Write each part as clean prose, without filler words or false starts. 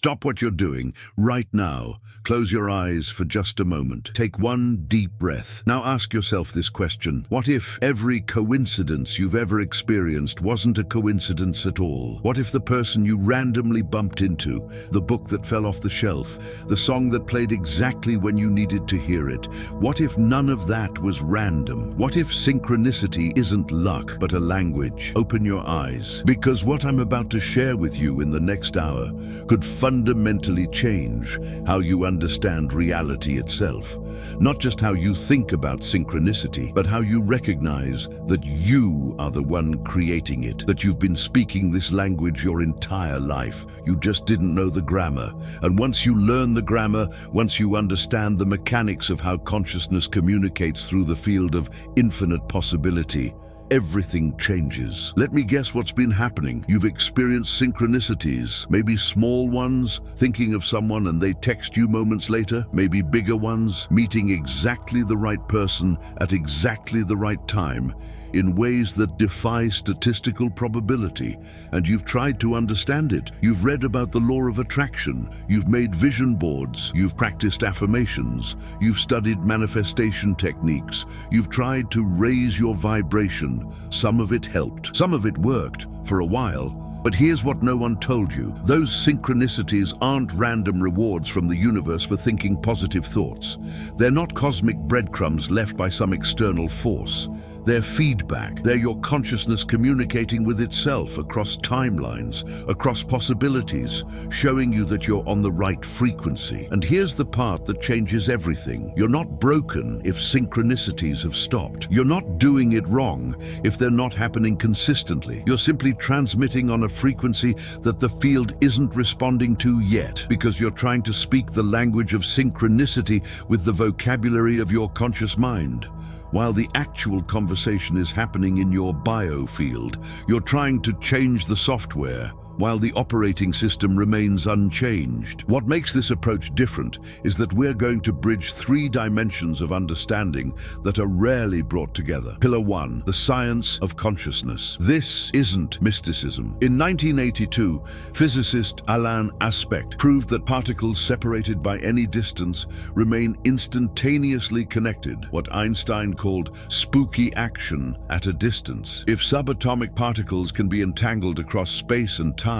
Stop what you're doing right now. Close your eyes for just a moment. Take one deep breath. Now ask yourself this question. What if every coincidence you've ever experienced wasn't a coincidence at all? What if the person you randomly bumped into, the book that fell off the shelf, the song that played exactly when you needed to hear it? What if none of that was random? What if synchronicity isn't luck, but a language? Open your eyes, because what I'm about to share with you in the next hour could fundamentally change how you understand reality itself. Not just how you think about synchronicity, but how you recognize that you are the one creating it, that you've been speaking this language your entire life. You just didn't know the grammar. And once you learn the grammar, once you understand the mechanics of how consciousness communicates through the field of infinite possibility, everything changes. Let me guess what's been happening. You've experienced synchronicities, maybe small ones, thinking of someone and they text you moments later, maybe bigger ones, meeting exactly the right person at exactly the right time, in ways that defy statistical probability, and you've tried to understand it. You've read about the law of attraction, you've made vision boards, you've practiced affirmations, you've studied manifestation techniques, you've tried to raise your vibration. Some of it helped, some of it worked for a while. But here's what no one told you. Those synchronicities aren't random rewards from the universe for thinking positive thoughts. They're not cosmic breadcrumbs left by some external force. They're feedback. They're your consciousness communicating with itself across timelines, across possibilities, showing you that you're on the right frequency. And here's the part that changes everything. You're not broken if synchronicities have stopped. You're not doing it wrong if they're not happening consistently. You're simply transmitting on a frequency that the field isn't responding to yet, because you're trying to speak the language of synchronicity with the vocabulary of your conscious mind. While the actual conversation is happening in your biofield, you're trying to change the software, while the operating system remains unchanged. What makes this approach different is that we're going to bridge three dimensions of understanding that are rarely brought together. Pillar 1, the science of consciousness. This isn't mysticism. In 1982, physicist Alain Aspect proved that particles separated by any distance remain instantaneously connected, what Einstein called spooky action at a distance. If subatomic particles can be entangled across space and time,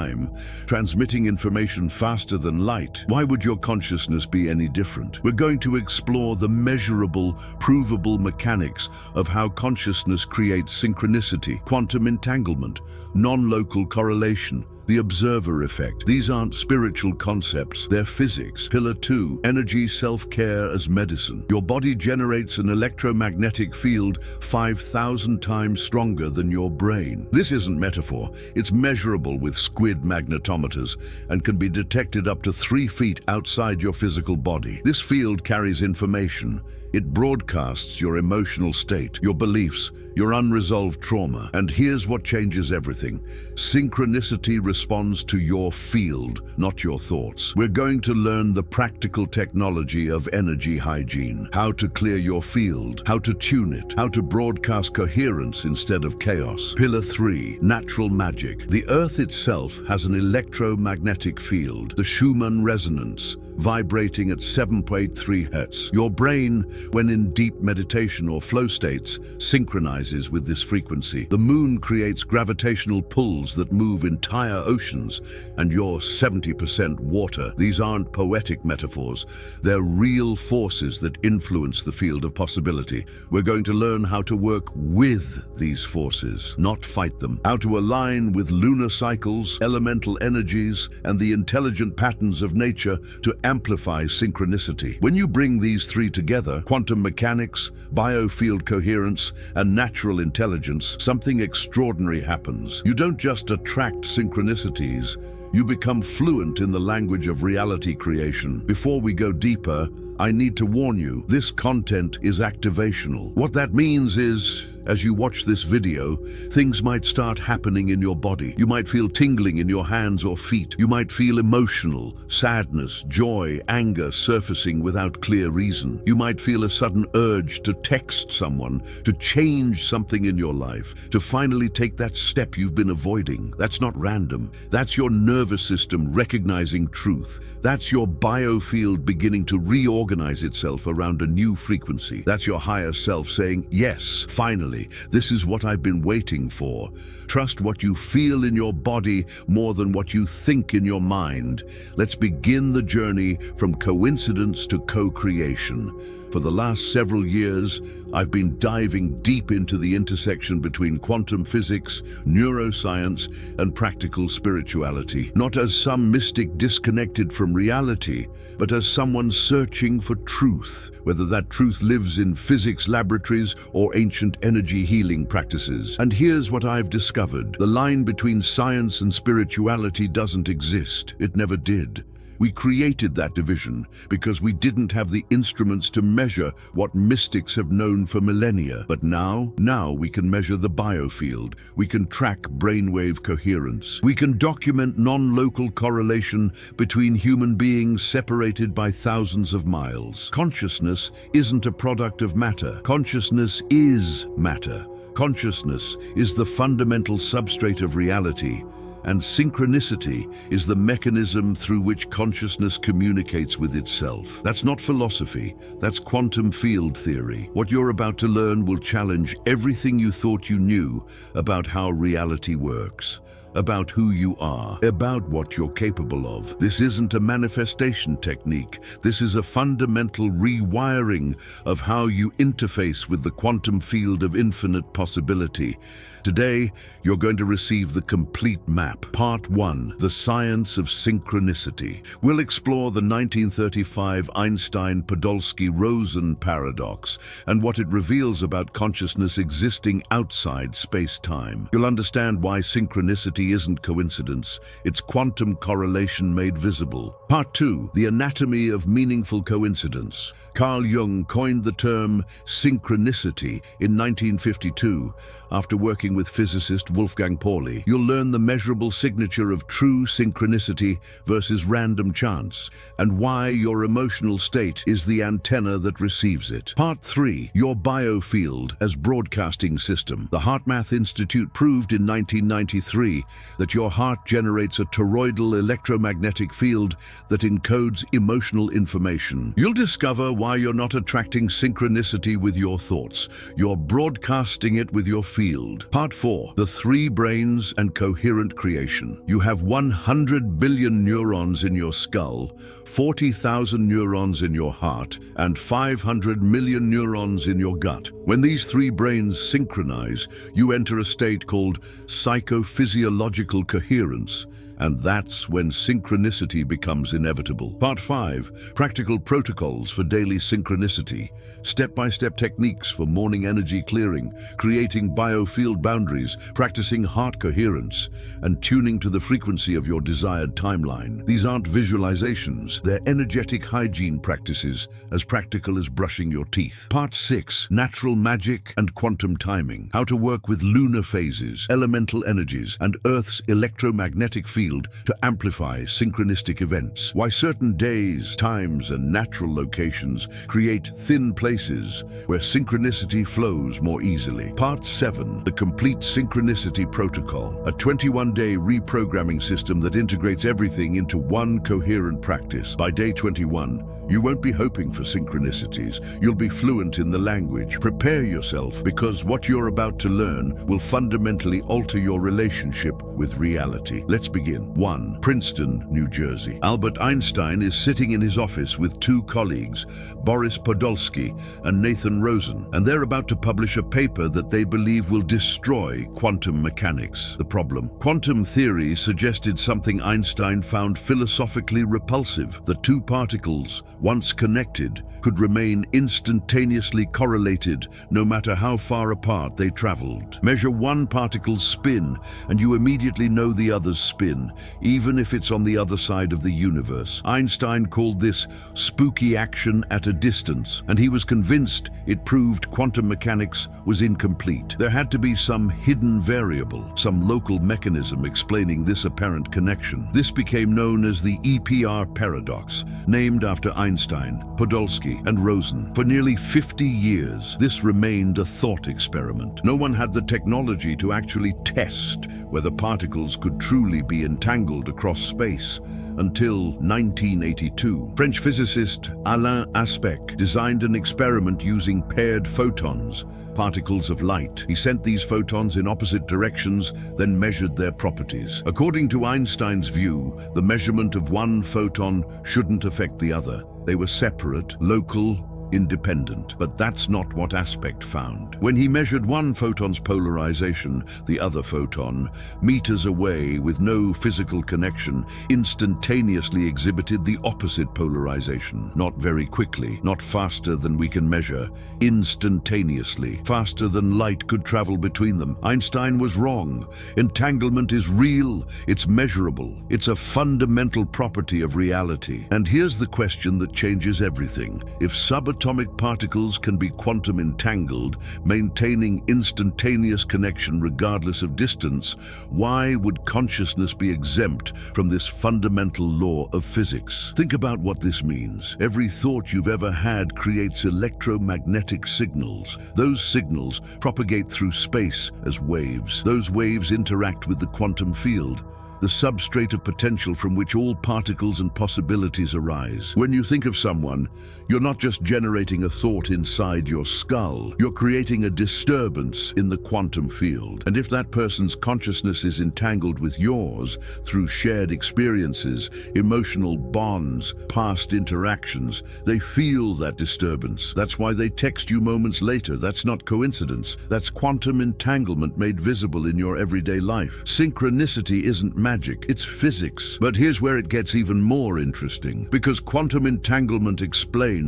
transmitting information faster than light, why would your consciousness be any different? We're going to explore the measurable, provable mechanics of how consciousness creates synchronicity, quantum entanglement, non-local correlation, the observer effect. These aren't spiritual concepts, they're physics. Pillar 2, energy self-care as medicine. Your body generates an electromagnetic field 5,000 times stronger than your brain. This isn't metaphor, it's measurable with squid magnetometers and can be detected up to 3 feet outside your physical body. This field carries information. It broadcasts your emotional state, your beliefs, your unresolved trauma. And here's what changes everything. Synchronicity responds to your field, not your thoughts. We're going to learn the practical technology of energy hygiene, how to clear your field, how to tune it, how to broadcast coherence instead of chaos. Pillar 3, natural magic. The Earth itself has an electromagnetic field, the Schumann Resonance, vibrating at 7.3 Hz. Your brain, when in deep meditation or flow states, synchronizes with this frequency. The moon creates gravitational pulls that move entire oceans, and you're 70% water. These aren't poetic metaphors. They're real forces that influence the field of possibility. We're going to learn how to work with these forces, not fight them. How to align with lunar cycles, elemental energies, and the intelligent patterns of nature to amplify synchronicity. When you bring these three together, quantum mechanics, biofield coherence, and natural intelligence, something extraordinary happens. You don't just attract synchronicities, you become fluent in the language of reality creation. Before we go deeper, I need to warn you, this content is activational. What that means is As you watch this video, things might start happening in your body. You might feel tingling in your hands or feet. You might feel emotional, sadness, joy, anger surfacing without clear reason. You might feel a sudden urge to text someone, to change something in your life, to finally take that step you've been avoiding. That's not random. That's your nervous system recognizing truth. That's your biofield beginning to reorganize itself around a new frequency. That's your higher self saying, yes, finally, this is what I've been waiting for. Trust what you feel in your body more than what you think in your mind. Let's begin the journey from coincidence to co-creation. For the last several years, I've been diving deep into the intersection between quantum physics, neuroscience, and practical spirituality. Not as some mystic disconnected from reality, but as someone searching for truth, whether that truth lives in physics laboratories or ancient energy healing practices. And here's what I've discovered. The line between science and spirituality doesn't exist. It never did. We created that division because we didn't have the instruments to measure what mystics have known for millennia. But now we can measure the biofield. We can track brainwave coherence. We can document non-local correlation between human beings separated by thousands of miles. Consciousness isn't a product of matter. Consciousness is matter. Consciousness is the fundamental substrate of reality. And synchronicity is the mechanism through which consciousness communicates with itself. That's not philosophy, that's quantum field theory. What you're about to learn will challenge everything you thought you knew about how reality works, about who you are, about what you're capable of. This isn't a manifestation technique. This is a fundamental rewiring of how you interface with the quantum field of infinite possibility. Today, you're going to receive the complete map. Part 1, The Science of Synchronicity. We'll explore the 1935 Einstein-Podolsky-Rosen paradox and what it reveals about consciousness existing outside space-time. You'll understand why synchronicity isn't coincidence. It's quantum correlation made visible. Part 2, The Anatomy of Meaningful Coincidence. Carl Jung coined the term synchronicity in 1952 after working with physicist Wolfgang Pauli. You'll learn the measurable signature of true synchronicity versus random chance, and why your emotional state is the antenna that receives it. Part 3, Your Biofield as Broadcasting System. The HeartMath Institute proved in 1993 that your heart generates a toroidal electromagnetic field that encodes emotional information. You'll discover why you're not attracting synchronicity with your thoughts. You're broadcasting it with your field. Part 4, The Three Brains and Coherent Creation. You have 100 billion neurons in your skull, 40,000 neurons in your heart, and 500 million neurons in your gut. When these three brains synchronize, you enter a state called psychophysiological coherence, and that's when synchronicity becomes inevitable. Part 5, Practical Protocols for Daily Synchronicity. Step-by-step techniques for morning energy clearing, creating biofield boundaries, practicing heart coherence, and tuning to the frequency of your desired timeline. These aren't visualizations, they're energetic hygiene practices, as practical as brushing your teeth. Part 6, Natural Magic and Quantum Timing. How to work with lunar phases, elemental energies, and Earth's electromagnetic field to amplify synchronistic events. Why certain days, times, and natural locations create thin places where synchronicity flows more easily. Part 7, The Complete Synchronicity Protocol. A 21-day reprogramming system that integrates everything into one coherent practice. By day 21, you won't be hoping for synchronicities. You'll be fluent in the language. Prepare yourself, because what you're about to learn will fundamentally alter your relationship with reality. Let's begin. 1. Princeton, New Jersey. Albert Einstein is sitting in his office with two colleagues, Boris Podolsky and Nathan Rosen, and they're about to publish a paper that they believe will destroy quantum mechanics. The problem: quantum theory suggested something Einstein found philosophically repulsive: that two particles, once connected, could remain instantaneously correlated no matter how far apart they traveled. Measure one particle's spin and you immediately know the other's spin. happen, even if it's on the other side of the universe. Einstein called this spooky action at a distance, and he was convinced it proved quantum mechanics was incomplete. There had to be some hidden variable, some local mechanism explaining this apparent connection. This became known as the EPR paradox, named after Einstein, Podolsky, and Rosen. For nearly 50 years, this remained a thought experiment. No one had the technology to actually test whether particles could truly be entangled across space until 1982. French physicist Alain Aspect designed an experiment using paired photons, particles of light. He sent these photons in opposite directions, then measured their properties. According to Einstein's view, the measurement of one photon shouldn't affect the other. They were separate, local, independent. But that's not what Aspect found. When he measured one photon's polarization, the other photon, meters away with no physical connection, instantaneously exhibited the opposite polarization. Not very quickly, not faster than we can measure, instantaneously, faster than light could travel between them. Einstein was wrong. Entanglement is real, it's measurable, it's a fundamental property of reality. And here's the question that changes everything. If subatomic particles can be quantum entangled, maintaining instantaneous connection regardless of distance, why would consciousness be exempt from this fundamental law of physics? Think about what this means. Every thought you've ever had creates electromagnetic signals. Those signals propagate through space as waves. Those waves interact with the quantum field, the substrate of potential from which all particles and possibilities arise. When you think of someone, you're not just generating a thought inside your skull, you're creating a disturbance in the quantum field. And if that person's consciousness is entangled with yours through shared experiences, emotional bonds, past interactions, they feel that disturbance. That's why they text you moments later. That's not coincidence. That's quantum entanglement made visible in your everyday life. Synchronicity isn't magic, it's physics. But here's where it gets even more interesting, because quantum entanglement explains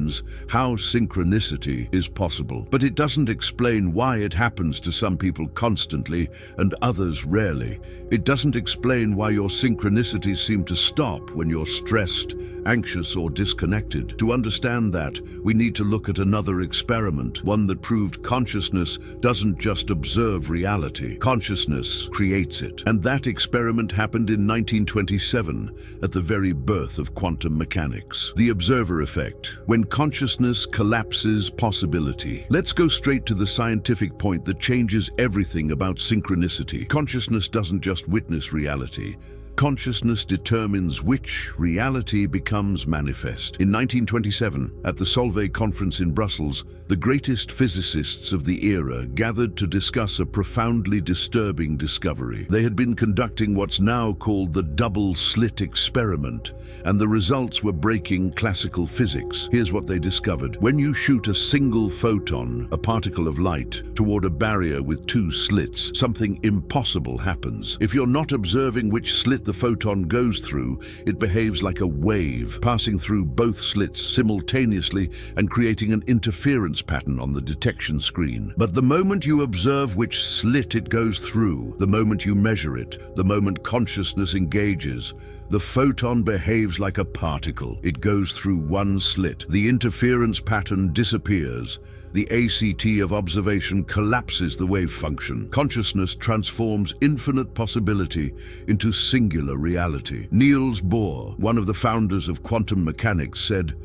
how synchronicity is possible. But it doesn't explain why it happens to some people constantly and others rarely. It doesn't explain why your synchronicities seem to stop when you're stressed, anxious, or disconnected. To understand that, we need to look at another experiment, one that proved consciousness doesn't just observe reality. Consciousness creates it. And that experiment happened in 1927, at the very birth of quantum mechanics. The observer effect, when consciousness collapses possibility. Let's go straight to the scientific point that changes everything about synchronicity. Consciousness doesn't just witness reality. Consciousness determines which reality becomes manifest. In 1927, at the Solvay conference in Brussels, the greatest physicists of the era gathered to discuss a profoundly disturbing discovery. They had been conducting what's now called the double-slit experiment, and the results were breaking classical physics. Here's what they discovered. When you shoot a single photon, a particle of light, toward a barrier with two slits, something impossible happens. If you're not observing which slit the photon goes through, it behaves like a wave, passing through both slits simultaneously and creating an interference pattern on the detection screen. But the moment you observe which slit it goes through, the moment you measure it, the moment consciousness engages, the photon behaves like a particle. It goes through one slit. The interference pattern disappears. The ACT of observation collapses the wave function. Consciousness transforms infinite possibility into singular reality. Niels Bohr, one of the founders of quantum mechanics, said,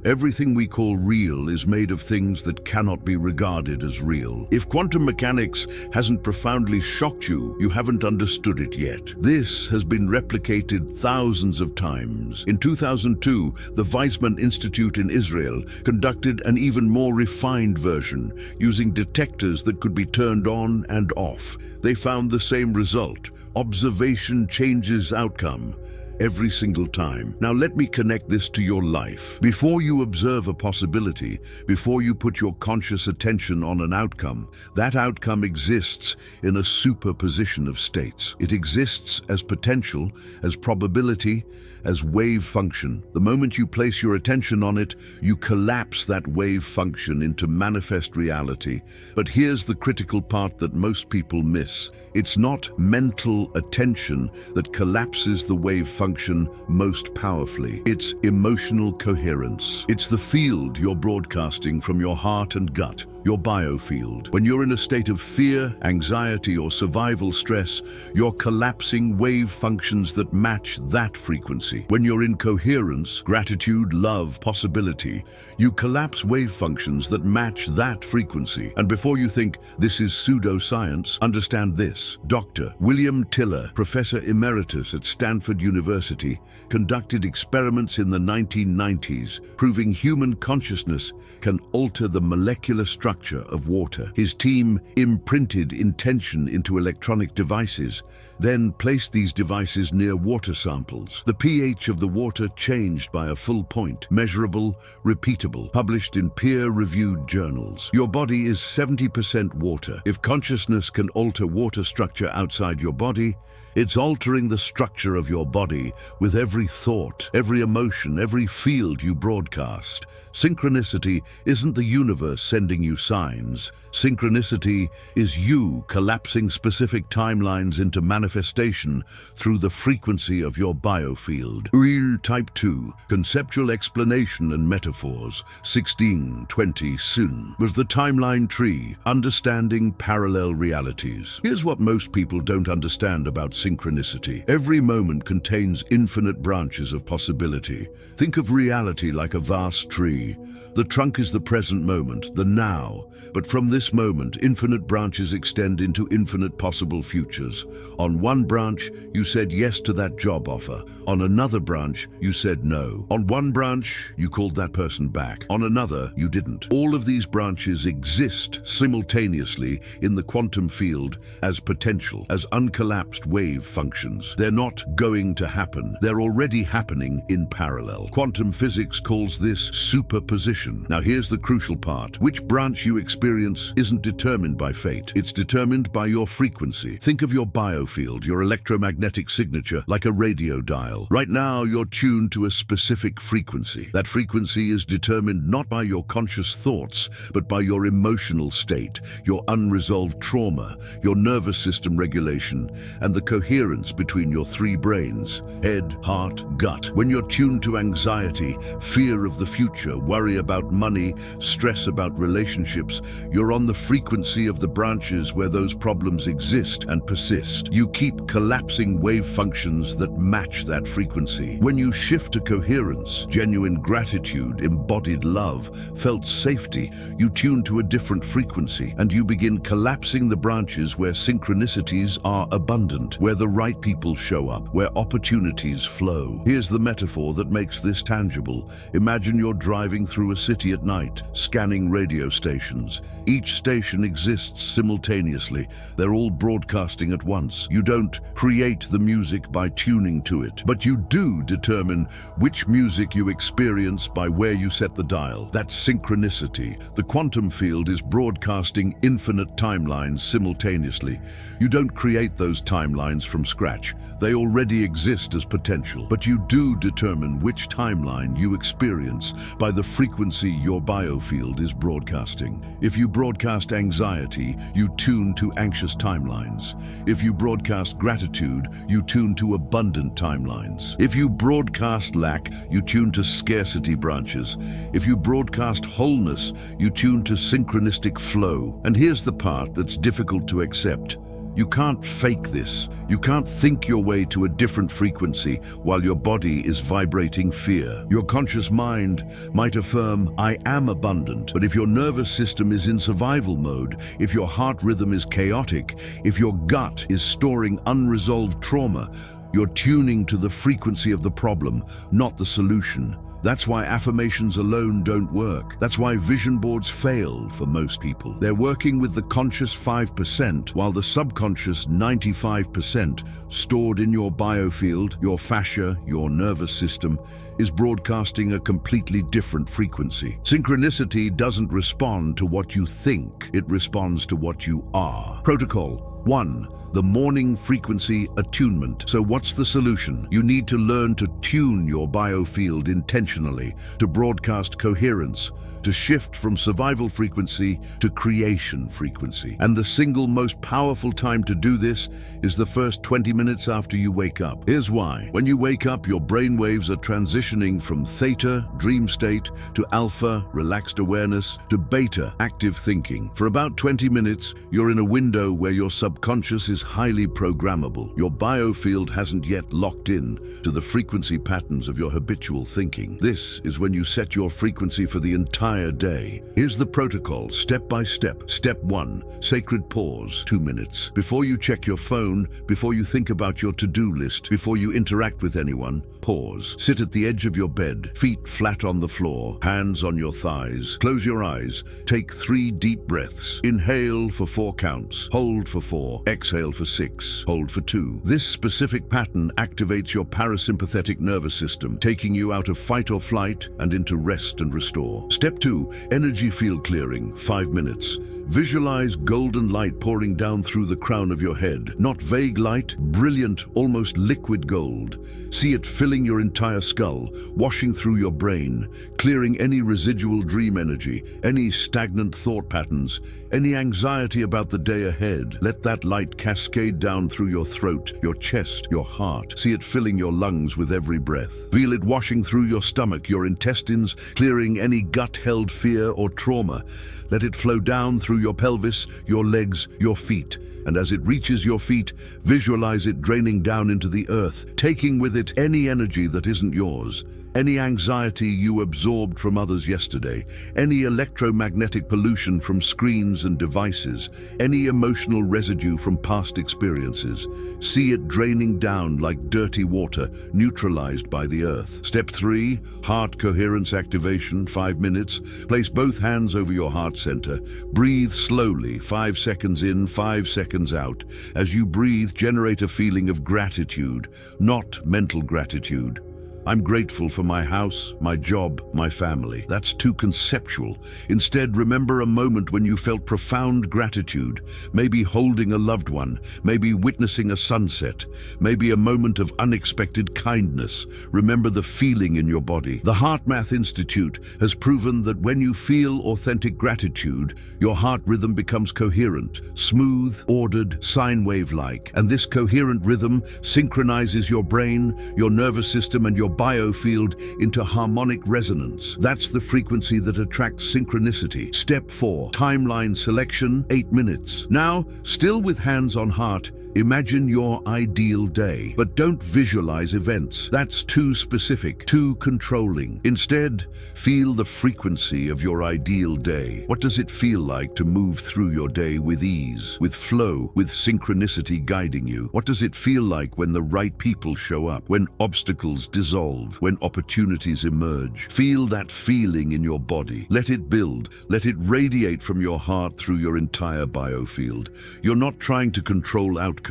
"Everything we call real is made of things that cannot be regarded as real." If quantum mechanics hasn't profoundly shocked you, you haven't understood it yet. This has been replicated thousands of times. In 2002, the Weizmann Institute in Israel conducted an even more refined version, using detectors that could be turned on and off. They found the same result. Observation changes outcome every single time. Now let me connect this to your life. Before you observe a possibility, before you put your conscious attention on an outcome, that outcome exists in a superposition of states. It exists as potential, as probability, as wave function. The moment you place your attention on it, you collapse that wave function into manifest reality. But here's the critical part that most people miss. It's not mental attention that collapses the wave function most powerfully. It's emotional coherence. It's the field you're broadcasting from your heart and gut, your biofield. When you're in a state of fear, anxiety, or survival stress, you're collapsing wave functions that match that frequency. When you're in coherence, gratitude, love, possibility, you collapse wave functions that match that frequency. And before you think this is pseudoscience, understand this. Dr. William Tiller, Professor Emeritus at Stanford University, conducted experiments in the 1990s proving human consciousness can alter the molecular structure of water. His team imprinted intention into electronic devices, then placed these devices near water samples. The pH of the water changed by a full point, measurable, repeatable, published in peer-reviewed journals. Your body is 70% water. If consciousness can alter water structure outside your body, it's altering the structure of your body with every thought, every emotion, every field you broadcast. Synchronicity isn't the universe sending you signs. Synchronicity is you collapsing specific timelines into manifestation through the frequency of your biofield. Real Type 2, Conceptual Explanation and Metaphors, 1620 Sun, was the timeline tree, understanding parallel realities. Here's what most people don't understand about synchronicity. Every moment contains infinite branches of possibility. Think of reality like a vast tree. The trunk is the present moment, the now, but from this moment, infinite branches extend into infinite possible futures. On one branch, you said yes to that job offer. On another branch, you said no. On one branch, you called that person back. On another, you didn't. All of these branches exist simultaneously in the quantum field as potential, as uncollapsed wave functions. They're not going to happen. They're already happening in parallel. Quantum physics calls this superposition. Now here's the crucial part. Which branch you experience isn't determined by fate. It's determined by your frequency. Think of your biofield, your electromagnetic signature, like a radio dial. Right now, you're tuned to a specific frequency. That frequency is determined not by your conscious thoughts, but by your emotional state, your unresolved trauma, your nervous system regulation, and the coherence between your three brains, head, heart, gut. When you're tuned to anxiety, fear of the future, worry about money, stress about relationships, you're on the frequency of the branches where those problems exist and persist. You keep collapsing wave functions that match that frequency. When you shift to coherence, genuine gratitude, embodied love, felt safety, you tune to a different frequency, and you begin collapsing the branches where synchronicities are abundant, where the right people show up, where opportunities flow. Here's the metaphor that makes this tangible. Imagine you're driving through a city at night, scanning radio stations. Each station exists simultaneously. They're all broadcasting at once. You don't create the music by tuning to it, but you do determine which music you experience by where you set the dial. That's synchronicity. The quantum field is broadcasting infinite timelines simultaneously. You don't create those timelines from scratch. They already exist as potential, but you do determine which timeline you experience by the frequency your biofield is broadcasting. If you broadcast anxiety, you tune to anxious timelines. If you broadcast gratitude, you tune to abundant timelines. If you broadcast lack, you tune to scarcity branches. If you broadcast wholeness, you tune to synchronistic flow. And here's the part that's difficult to accept. You can't fake this. You can't think your way to a different frequency while your body is vibrating fear. Your conscious mind might affirm, I am abundant, but if your nervous system is in survival mode, if your heart rhythm is chaotic, if your gut is storing unresolved trauma, you're tuning to the frequency of the problem, not the solution. That's why affirmations alone don't work. That's why vision boards fail for most people. They're working with the conscious 5%, while the subconscious 95% stored in your biofield, your fascia, your nervous system, is broadcasting a completely different frequency. Synchronicity doesn't respond to what you think, it responds to what you are. Protocol 1. The morning frequency attunement. So what's the solution? You need to learn to tune your biofield intentionally, to broadcast coherence, to shift from survival frequency to creation frequency. And the single most powerful time to do this is the first 20 minutes after you wake up. Here's why. When you wake up, your brain waves are transitioning from theta, dream state, to alpha, relaxed awareness, to beta, active thinking. For about 20 minutes, you're in a window where your subconscious is highly programmable. Your biofield hasn't yet locked in to the frequency patterns of your habitual thinking. This is when you set your frequency for the entire day. Here's the protocol, step by step. Step 1, sacred pause, 2 minutes. Before you check your phone, before you think about your to-do list, before you interact with anyone, pause. Sit at the edge of your bed, feet flat on the floor, hands on your thighs. Close your eyes. Take 3 deep breaths. Inhale for 4 counts. Hold for 4. Exhale for 6. Hold for 2. This specific pattern activates your parasympathetic nervous system, taking you out of fight or flight and into rest and restore. Step 2, energy field clearing, 5 minutes. Visualize golden light pouring down through the crown of your head. Not vague light, brilliant, almost liquid gold. See it filling your entire skull, washing through your brain, clearing any residual dream energy, any stagnant thought patterns, any anxiety about the day ahead. Let that light cascade down through your throat, your chest, your heart. See it filling your lungs with every breath. Feel it washing through your stomach, your intestines, clearing any gut-held fear or trauma. Let it flow down through your pelvis, your legs, your feet. And as it reaches your feet, visualize it draining down into the earth, taking with it any energy that isn't yours. Any anxiety you absorbed from others yesterday, any electromagnetic pollution from screens and devices, any emotional residue from past experiences. See it draining down like dirty water, neutralized by the earth. Step 3, heart coherence activation, 5 minutes. Place both hands over your heart center. Breathe slowly, 5 seconds in, 5 seconds out. As you breathe, generate a feeling of gratitude, not mental gratitude. I'm grateful for my house, my job, my family. That's too conceptual. Instead, remember a moment when you felt profound gratitude, maybe holding a loved one, maybe witnessing a sunset, maybe a moment of unexpected kindness. Remember the feeling in your body. The HeartMath Institute has proven that when you feel authentic gratitude, your heart rhythm becomes coherent, smooth, ordered, sine wave-like. And this coherent rhythm synchronizes your brain, your nervous system, and your biofield into harmonic resonance. That's the frequency that attracts synchronicity. Step 4, timeline selection, 8 minutes. Now, still with hands on heart, imagine your ideal day, but don't visualize events. That's too specific, too controlling. Instead, feel the frequency of your ideal day. What does it feel like to move through your day with ease, with flow, with synchronicity guiding you? What does it feel like when the right people show up, when obstacles dissolve, when opportunities emerge? Feel that feeling in your body. Let it build. Let it radiate from your heart through your entire biofield. You're not trying to control outcomes.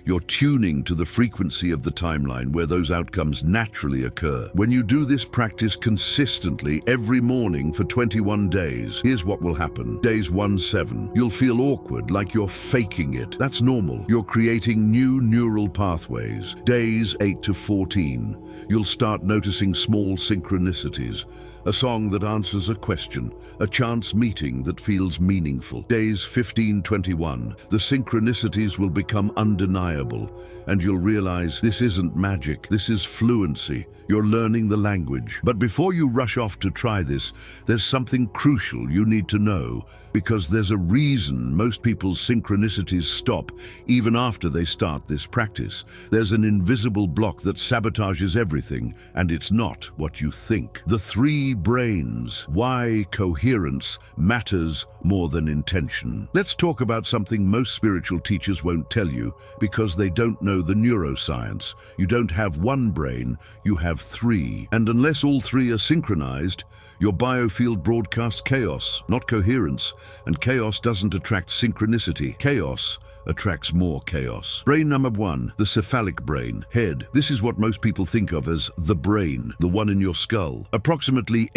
You're tuning to the frequency of the timeline where those outcomes naturally occur. When you do this practice consistently every morning for 21 days, here's what will happen. Days 1-7, you'll feel awkward, like you're faking it. That's normal. You're creating new neural pathways. Days 8-14, you'll start noticing small synchronicities. A song that answers a question, a chance meeting that feels meaningful. Days 15-21, the synchronicities will become undeniable, and you'll realize this isn't magic, this is fluency. You're learning the language. But before you rush off to try this, there's something crucial you need to know, because there's a reason most people's synchronicities stop even after they start this practice. There's an invisible block that sabotages everything, and it's not what you think. The 3 brains. Why coherence matters more than intention. Let's talk about something most spiritual teachers won't tell you because they don't know the neuroscience. You don't have one brain, you have 3. And unless all 3 are synchronized, your biofield broadcasts chaos, not coherence, and chaos doesn't attract synchronicity. Chaos attracts more chaos. Brain number 1, the cephalic brain, head. This is what most people think of as the brain, the one in your skull. Approximately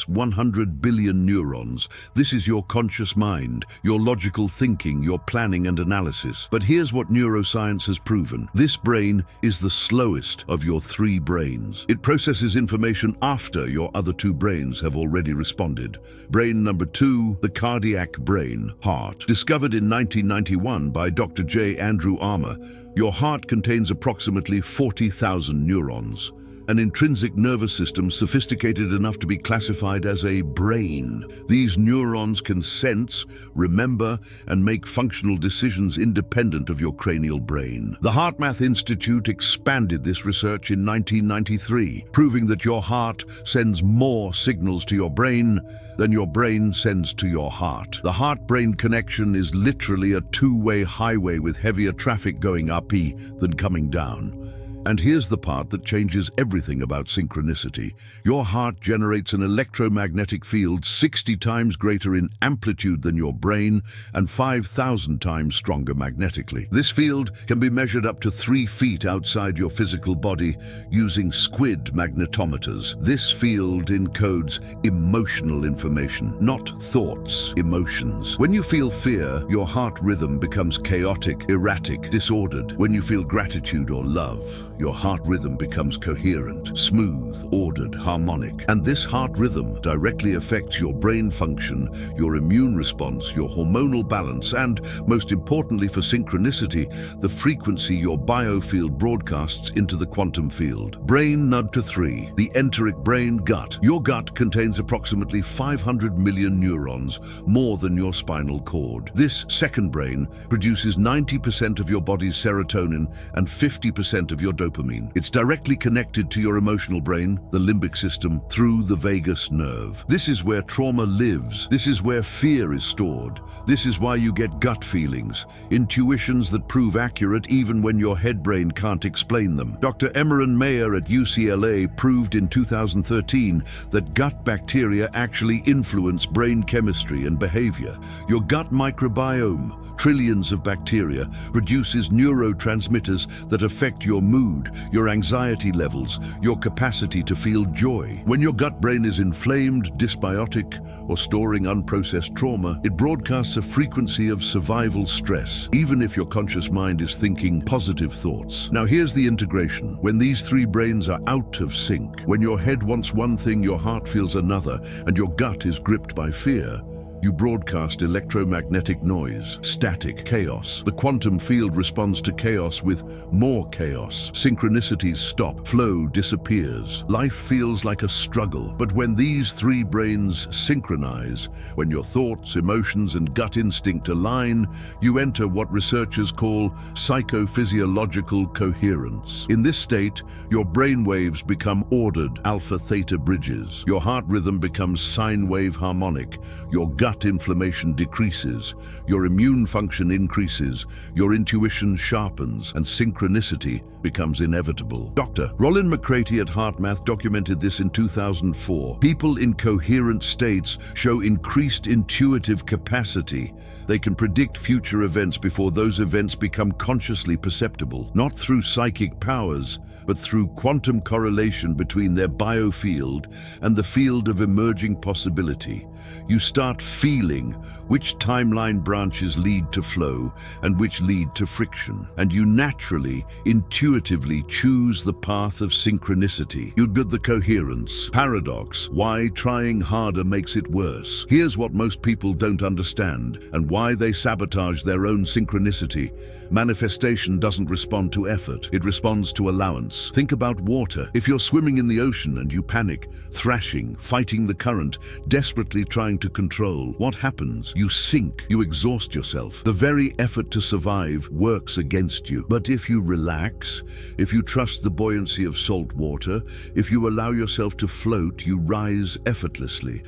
100 billion neurons. This is your conscious mind, your logical thinking, your planning and analysis. But here's what neuroscience has proven. This brain is the slowest of your 3 brains. It processes information after your other 2 brains have already responded. Brain number 2, the cardiac brain, heart. Discovered in 1991 by Dr. J. Andrew Armour, your heart contains approximately 40,000 neurons. An intrinsic nervous system sophisticated enough to be classified as a brain. These neurons can sense, remember, and make functional decisions independent of your cranial brain. The HeartMath Institute expanded this research in 1993, proving that your heart sends more signals to your brain than your brain sends to your heart. The heart-brain connection is literally a two-way highway with heavier traffic going up than coming down. And here's the part that changes everything about synchronicity. Your heart generates an electromagnetic field 60 times greater in amplitude than your brain and 5,000 times stronger magnetically. This field can be measured up to 3 feet outside your physical body using squid magnetometers. This field encodes emotional information, not thoughts, emotions. When you feel fear, your heart rhythm becomes chaotic, erratic, disordered. When you feel gratitude or love, your heart rhythm becomes coherent, smooth, ordered, harmonic. And this heart rhythm directly affects your brain function, your immune response, your hormonal balance, and, most importantly for synchronicity, the frequency your biofield broadcasts into the quantum field. Brain node 3, the enteric brain, gut. Your gut contains approximately 500 million neurons, more than your spinal cord. This second brain produces 90% of your body's serotonin and 50% of your dopamine. It's directly connected to your emotional brain, the limbic system, through the vagus nerve. This is where trauma lives. This is where fear is stored. This is why you get gut feelings, intuitions that prove accurate even when your head brain can't explain them. Dr. Emmerin Mayer at UCLA proved in 2013 that gut bacteria actually influence brain chemistry and behavior. Your gut microbiome, trillions of bacteria, produces neurotransmitters that affect your mood, your anxiety levels, your capacity to feel joy. When your gut brain is inflamed, dysbiotic, or storing unprocessed trauma, it broadcasts a frequency of survival stress, even if your conscious mind is thinking positive thoughts. Now here's the integration. When these 3 brains are out of sync, when your head wants one thing, your heart feels another, and your gut is gripped by fear, you broadcast electromagnetic noise, static, chaos. The quantum field responds to chaos with more chaos. Synchronicities stop, flow disappears. Life feels like a struggle. But when these 3 brains synchronize, when your thoughts, emotions, and gut instinct align, you enter what researchers call psychophysiological coherence. In this state, your brain waves become ordered alpha-theta bridges. Your heart rhythm becomes sine wave harmonic. Your gut inflammation decreases, your immune function increases, your intuition sharpens, and synchronicity becomes inevitable. Dr. Rollin McCraty at HeartMath documented this in 2004. People in coherent states show increased intuitive capacity. They can predict future events before those events become consciously perceptible, not through psychic powers, but through quantum correlation between their biofield and the field of emerging possibility. You start feeling which timeline branches lead to flow and which lead to friction, and you naturally, intuitively choose the path of synchronicity. You get the coherence. Paradox, why trying harder makes it worse. Here's what most people don't understand and why they sabotage their own synchronicity. Manifestation doesn't respond to effort, it responds to allowance. Think about water. If you're swimming in the ocean and you panic, thrashing, fighting the current, desperately trying to control, what happens? You sink, you exhaust yourself. The very effort to survive works against you. But if you relax, if you trust the buoyancy of salt water, if you allow yourself to float, you rise effortlessly.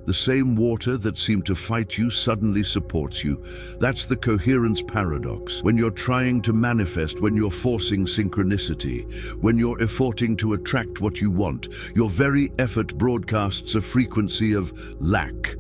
The same water that seemed to fight you suddenly supports you. That's the coherence paradox. When you're trying to manifest, when you're forcing synchronicity, when you're efforting to attract what you want, your very effort broadcasts a frequency of lack,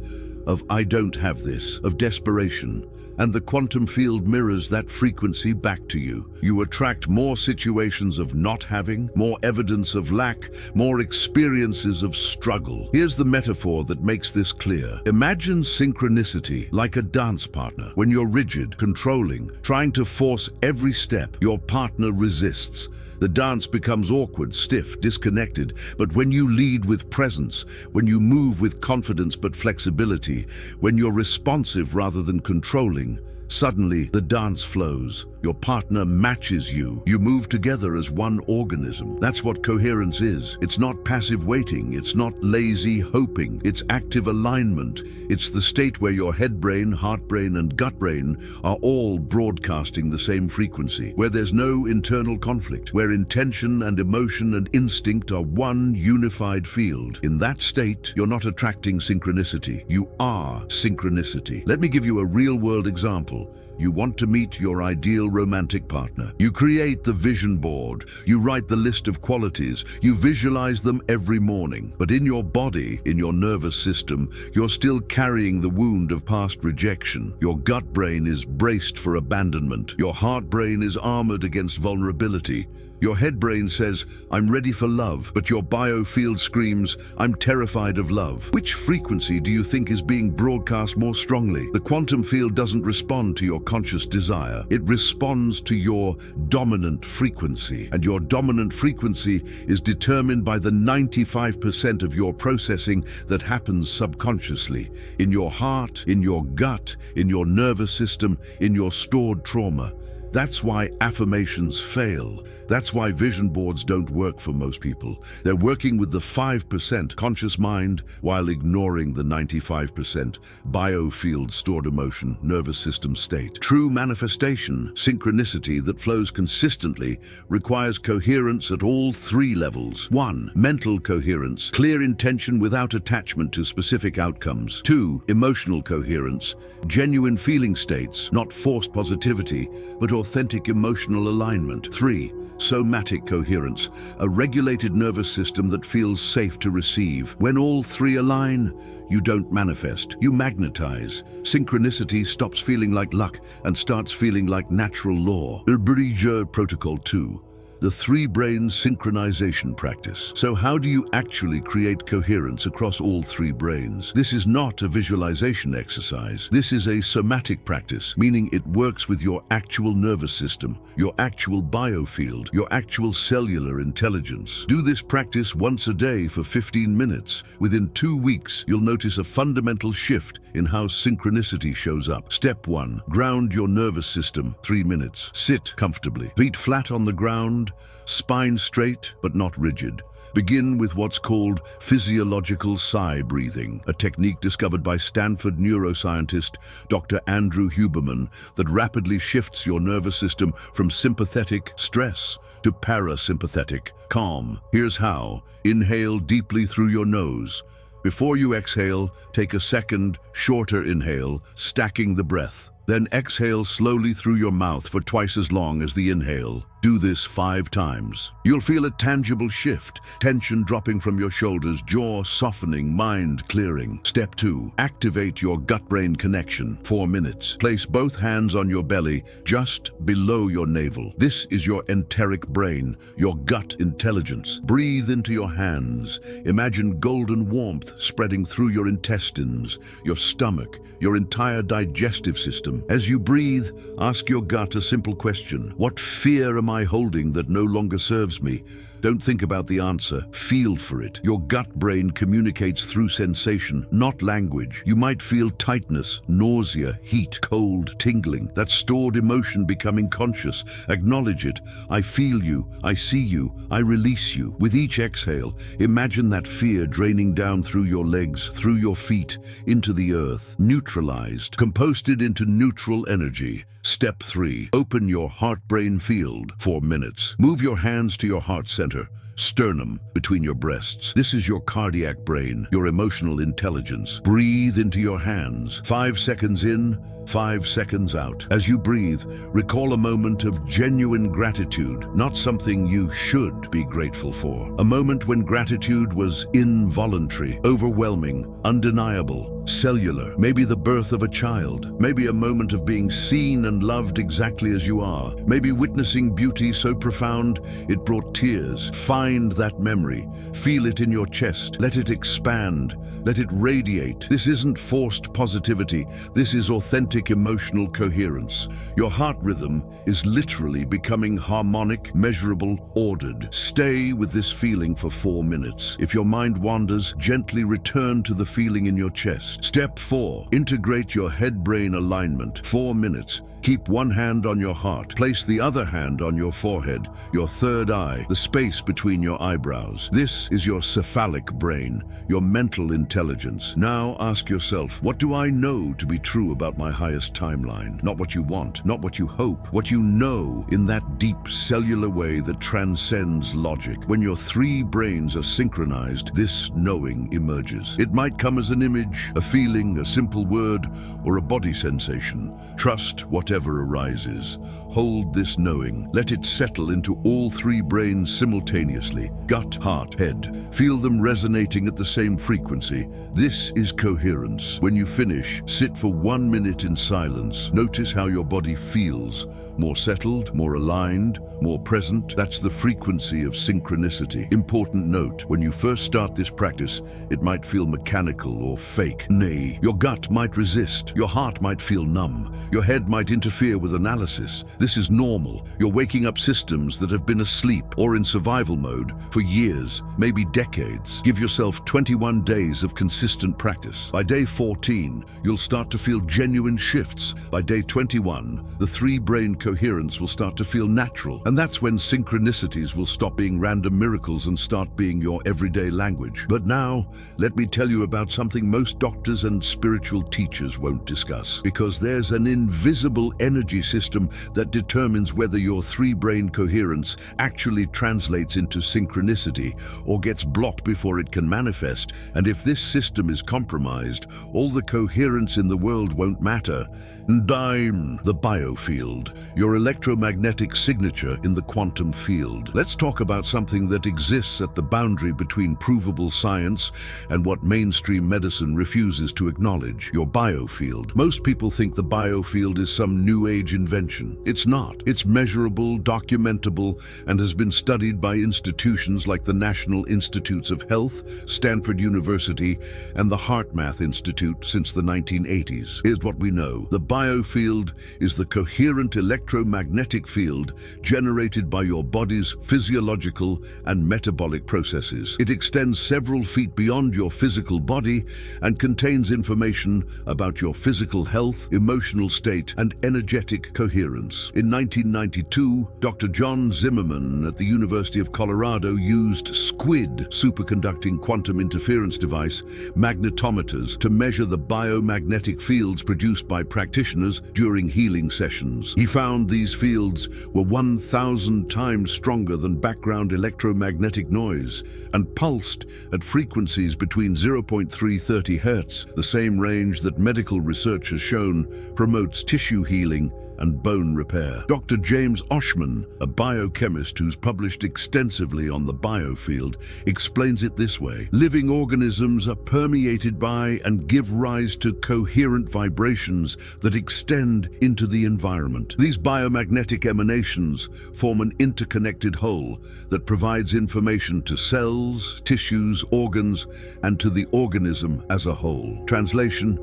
of I don't have this, of desperation. and the quantum field mirrors that frequency back to you. You attract more situations of not having, more evidence of lack, more experiences of struggle. Here's the metaphor that makes this clear. Imagine synchronicity like a dance partner. When you're rigid, controlling, trying to force every step, your partner resists. The dance becomes awkward, stiff, disconnected, but when you lead with presence, when you move with confidence but flexibility, when you're responsive rather than controlling, suddenly the dance flows. Your partner matches you. You move together as one organism. That's what coherence is. It's not passive waiting. It's not lazy hoping. It's active alignment. It's the state where your head brain, heart brain, and gut brain are all broadcasting the same frequency, where there's no internal conflict, where intention and emotion and instinct are one unified field. In that state, you're not attracting synchronicity. You are synchronicity. Let me give you a real-world example. You want to meet your ideal romantic partner. You create the vision board. You write the list of qualities. You visualize them every morning. But in your body, in your nervous system, you're still carrying the wound of past rejection. Your gut brain is braced for abandonment. Your heart brain is armored against vulnerability. Your head brain says, I'm ready for love, but your biofield screams, I'm terrified of love. Which frequency do you think is being broadcast more strongly? The quantum field doesn't respond to your conscious desire. It responds to your dominant frequency. And your dominant frequency is determined by the 95% of your processing that happens subconsciously. In your heart, in your gut, in your nervous system, in your stored trauma. That's why affirmations fail. That's why vision boards don't work for most people. They're working with the 5% conscious mind while ignoring the 95% biofield stored emotion, nervous system state. True manifestation, synchronicity that flows consistently, requires coherence at all three levels. 1. Mental coherence, clear intention without attachment to specific outcomes. 2. Emotional coherence, genuine feeling states, not forced positivity, but authentic emotional alignment. 3. Somatic coherence, a regulated nervous system that feels safe to receive. When all three align, you don't manifest, you magnetize. Synchronicity stops feeling like luck and starts feeling like natural law. Bridger Protocol 2. The three-brain synchronization practice. So how do you actually create coherence across all three brains? This is not a visualization exercise. This is a somatic practice, meaning it works with your actual nervous system, your actual biofield, your actual cellular intelligence. Do this practice once a day for 15 minutes. Within 2 weeks, you'll notice a fundamental shift in how synchronicity shows up. Step 1. Ground your nervous system. 3 minutes. Sit comfortably. Feet flat on the ground, spine straight but not rigid. Begin with what's called physiological sigh breathing, a technique discovered by Stanford neuroscientist Dr. Andrew Huberman that rapidly shifts your nervous system from sympathetic stress to parasympathetic calm. Here's how. Inhale deeply through your nose. Before you exhale, take a second, shorter inhale, stacking the breath. Then exhale slowly through your mouth for twice as long as the inhale. Do this 5 times. You'll feel a tangible shift, tension dropping from your shoulders, jaw softening, mind clearing. Step 2. Activate your gut-brain connection. 4 minutes. Place both hands on your belly, just below your navel. This is your enteric brain, your gut intelligence. Breathe into your hands. Imagine golden warmth spreading through your intestines, your stomach, your entire digestive system. As you breathe, ask your gut a simple question. What fear am I holding that no longer serves me? Don't think about the answer, feel for it. Your gut brain communicates through sensation, not language. You might feel tightness, nausea, heat, cold, tingling. That's stored emotion becoming conscious. Acknowledge it. I feel you, I see you, I release you. With each exhale, imagine that fear draining down through your legs, through your feet, into the earth, neutralized, composted into neutral energy. Step 3. Open your heart-brain field. 4 minutes. Move your hands to your heart center, sternum, between your breasts. This is your cardiac brain, your emotional intelligence. Breathe into your hands. 5 seconds in, 5 seconds out. As you breathe, recall a moment of genuine gratitude, not something you should be grateful for. A moment when gratitude was involuntary, overwhelming, undeniable, cellular. Maybe the birth of a child. Maybe a moment of being seen and loved exactly as you are. Maybe witnessing beauty so profound it brought tears. Find that memory. Feel it in your chest. Let it expand. Let it radiate. This isn't forced positivity. This is authentic emotional coherence. Your heart rhythm is literally becoming harmonic, measurable, ordered. Stay with this feeling for 4 minutes. If your mind wanders, gently return to the feeling in your chest. Step 4. Integrate your head-brain alignment. 4 minutes. Keep one hand on your heart. Place the other hand on your forehead, your third eye, the space between your eyebrows. This is your cephalic brain, your mental intelligence. Now ask yourself, what do I know to be true about my highest timeline? Not what you want, not what you hope, what you know in that deep cellular way that transcends logic. When your 3 brains are synchronized, this knowing emerges. It might come as an image, a feeling, a simple word, or a body sensation. Trust whatever arises. Hold this knowing. Let it settle into all 3 brains simultaneously. Gut, heart, head. Feel them resonating at the same frequency. This is coherence. When you finish, sit for 1 minute in silence. Notice how your body feels. More settled, more aligned, more present. That's the frequency of synchronicity. Important note, when you first start this practice, it might feel mechanical or fake. Nay, your gut might resist. Your heart might feel numb. Your head might interfere with analysis. This is normal. You're waking up systems that have been asleep or in survival mode for years, maybe decades. Give yourself 21 days of consistent practice. By day 14, you'll start to feel genuine shifts. By day 21, the 3-brain coherence will start to feel natural. And that's when synchronicities will stop being random miracles and start being your everyday language. But now, let me tell you about something most doctors and spiritual teachers won't discuss. Because there's an invisible energy system that determines whether your 3-brain coherence actually translates into synchronicity or gets blocked before it can manifest. And if this system is compromised, all the coherence in the world won't matter. The biofield, your electromagnetic signature in the quantum field. Let's talk about something that exists at the boundary between provable science and what mainstream medicine refuses to acknowledge, your biofield. Most people think the biofield is some new age invention. It's not. It's measurable, documentable, and has been studied by institutions like the National Institutes of Health, Stanford University, and the HeartMath Institute since the 1980s. Here's what we know. The biofield is the coherent electromagnetic field generated by your body's physiological and metabolic processes. It extends several feet beyond your physical body and contains information about your physical health, emotional state, and energetic coherence. In 1992, Dr. John Zimmerman at the University of Colorado used SQUID, superconducting quantum interference device, magnetometers, to measure the biomagnetic fields produced by practitioners during healing sessions. He found these fields were 1,000 times stronger than background electromagnetic noise and pulsed at frequencies between 0.330 Hz, the same range that medical research has shown promotes tissue healing and bone repair. Dr. James Oshman, a biochemist who's published extensively on the biofield, explains it this way. Living organisms are permeated by and give rise to coherent vibrations that extend into the environment. These biomagnetic emanations form an interconnected whole that provides information to cells, tissues, organs, and to the organism as a whole. Translation: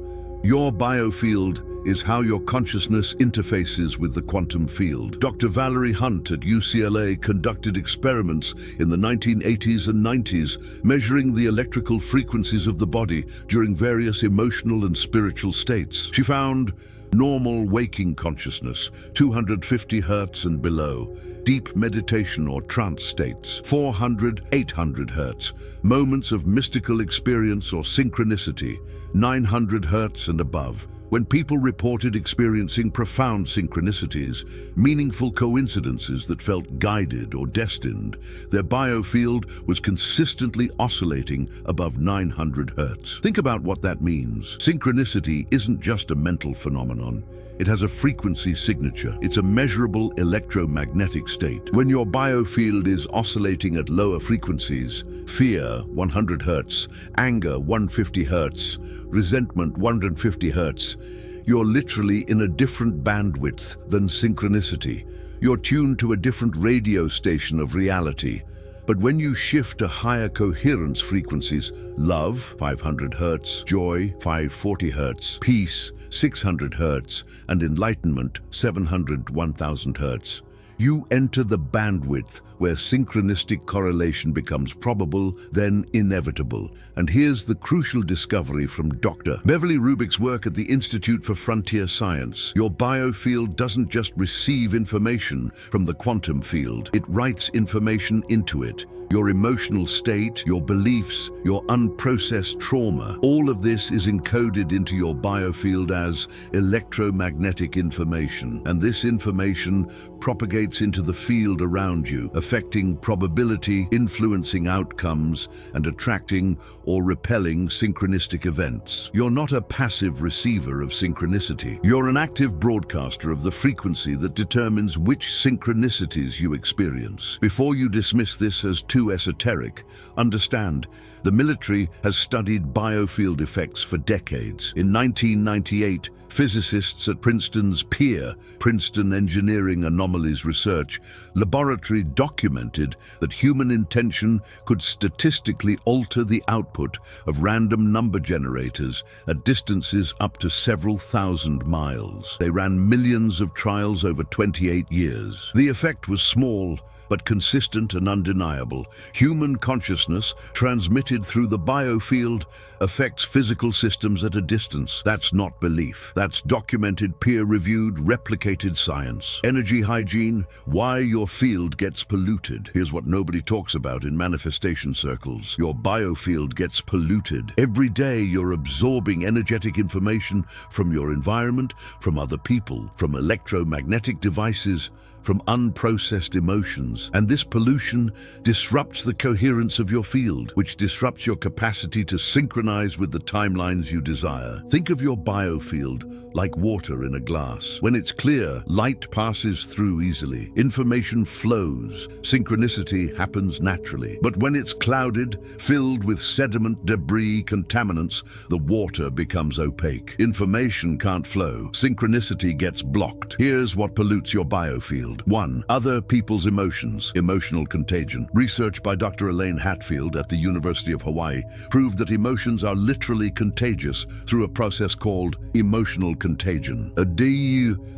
your biofield is how your consciousness interfaces with the quantum field. Dr. Valerie Hunt at UCLA conducted experiments in the 1980s and 90s, measuring the electrical frequencies of the body during various emotional and spiritual states. She found normal waking consciousness, 250 Hz and below, deep meditation or trance states, 400, 800 Hz, moments of mystical experience or synchronicity, 900 Hz and above, When people reported experiencing profound synchronicities, meaningful coincidences that felt guided or destined, their biofield was consistently oscillating above 900 Hz. Think about what that means. Synchronicity isn't just a mental phenomenon. It has a frequency signature. It's a measurable electromagnetic state. When your biofield is oscillating at lower frequencies, fear 100 Hz, anger 150 Hz, resentment 150 Hz, you're literally in a different bandwidth than synchronicity. You're tuned to a different radio station of reality. But when you shift to higher coherence frequencies, love 500 Hz, joy 540 Hz, peace 600 Hz, and enlightenment 700-1000 Hz, you enter the bandwidth where synchronistic correlation becomes probable, then inevitable. And here's the crucial discovery from Dr. Beverly Rubik's work at the Institute for Frontier Science. Your biofield doesn't just receive information from the quantum field, it writes information into it. Your emotional state, your beliefs, your unprocessed trauma, all of this is encoded into your biofield as electromagnetic information. And this information propagates into the field around you, affecting probability, influencing outcomes, and attracting or repelling synchronistic events. You're not a passive receiver of synchronicity. You're an active broadcaster of the frequency that determines which synchronicities you experience. Before you dismiss this as too esoteric, understand the military has studied biofield effects for decades. In 1998, physicists at Princeton's Princeton Engineering Anomalies Research Laboratory documented that human intention could statistically alter the output of random number generators at distances up to several thousand miles. They ran millions of trials over 28 years. The effect was small, but consistent and undeniable. Human consciousness, transmitted through the biofield, affects physical systems at a distance. That's not belief. That's documented, peer-reviewed, replicated science. Energy hygiene, why your field gets polluted. Here's what nobody talks about in manifestation circles. Your biofield gets polluted. Every day you're absorbing energetic information from your environment, from other people, from electromagnetic devices, from unprocessed emotions. And this pollution disrupts the coherence of your field, which disrupts your capacity to synchronize with the timelines you desire. Think of your biofield like water in a glass. When it's clear, light passes through easily. Information flows. Synchronicity happens naturally. But when it's clouded, filled with sediment, debris, contaminants, the water becomes opaque. Information can't flow. Synchronicity gets blocked. Here's what pollutes your biofield. 1. Other people's emotions. Emotional contagion. Research by Dr. Elaine Hatfield at the University of Hawaii proved that emotions are literally contagious through a process called emotional contagion.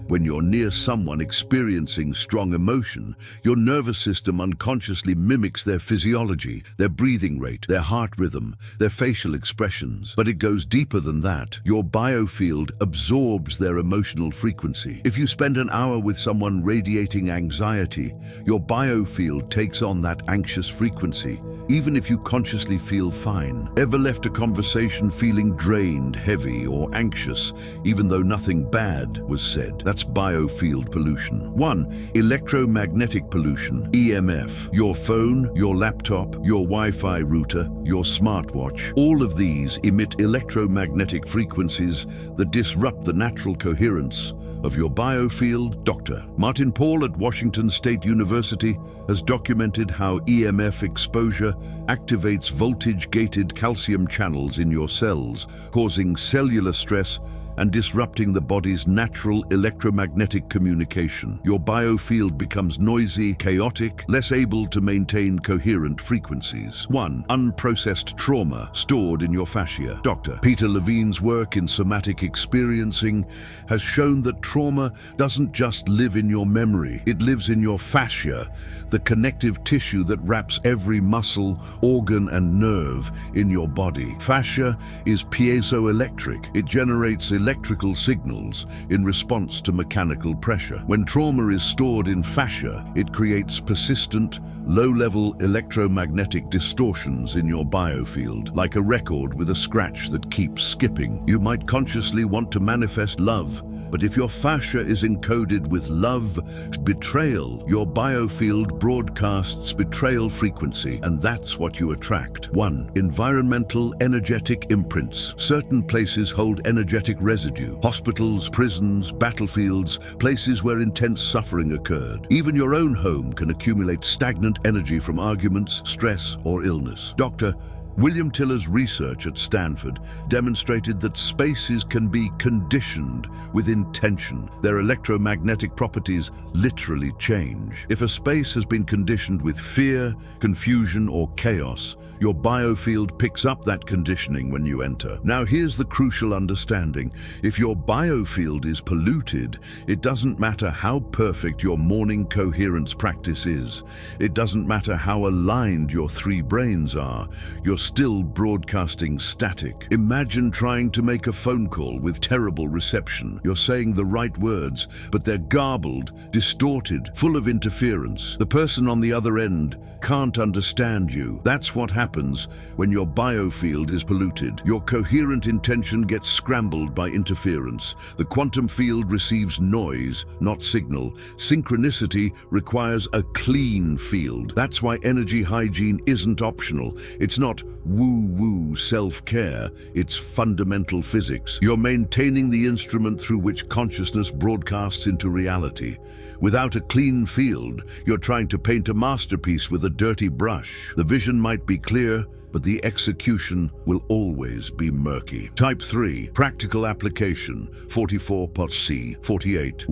When you're near someone experiencing strong emotion, your nervous system unconsciously mimics their physiology, their breathing rate, their heart rhythm, their facial expressions. But it goes deeper than that. Your biofield absorbs their emotional frequency. If you spend an hour with someone radiating anxiety, your biofield takes on that anxious frequency, even if you consciously feel fine. Ever left a conversation feeling drained, heavy, or anxious, even though nothing bad was said? That's biofield pollution. 1. Electromagnetic pollution, EMF. Your phone, your laptop, your Wi-Fi router, your smartwatch, all of these emit electromagnetic frequencies that disrupt the natural coherence of your biofield. Dr. Martin Paul at Washington State University has documented how EMF exposure activates voltage-gated calcium channels in your cells, causing cellular stress and disrupting the body's natural electromagnetic communication. Your biofield becomes noisy, chaotic, less able to maintain coherent frequencies. 1. Unprocessed trauma stored in your fascia. Dr. Peter Levine's work in somatic experiencing has shown that trauma doesn't just live in your memory, it lives in your fascia, the connective tissue that wraps every muscle, organ, and nerve in your body. Fascia is piezoelectric. It generates electrical electrical signals in response to mechanical pressure. When trauma is stored in fascia, it creates persistent, low-level electromagnetic distortions in your biofield, like a record with a scratch that keeps skipping. You might consciously want to manifest love, but if your fascia is encoded with love, betrayal, your biofield broadcasts betrayal frequency, and that's what you attract. 1. Environmental energetic imprints. Certain places hold energetic residue. Hospitals, prisons, battlefields, places where intense suffering occurred. Even your own home can accumulate stagnant energy from arguments, stress, or illness. Dr. William Tiller's research at Stanford demonstrated that spaces can be conditioned with intention. Their electromagnetic properties literally change. If a space has been conditioned with fear, confusion, or chaos, your biofield picks up that conditioning when you enter. Now here's the crucial understanding. If your biofield is polluted, it doesn't matter how perfect your morning coherence practice is. It doesn't matter how aligned your 3 brains are. You're still broadcasting static. Imagine trying to make a phone call with terrible reception. You're saying the right words, but they're garbled, distorted, full of interference. The person on the other end can't understand you. That's what happens when your biofield is polluted. Your coherent intention gets scrambled by interference. The quantum field receives noise, not signal. Synchronicity requires a clean field. That's why energy hygiene isn't optional. It's not woo-woo self-care. It's fundamental physics. You're maintaining the instrument through which consciousness broadcasts into reality. Without a clean field, you're trying to paint a masterpiece with a dirty brush. The vision might be clear, but the execution will always be murky. Type 3, practical application, 44.C, 48.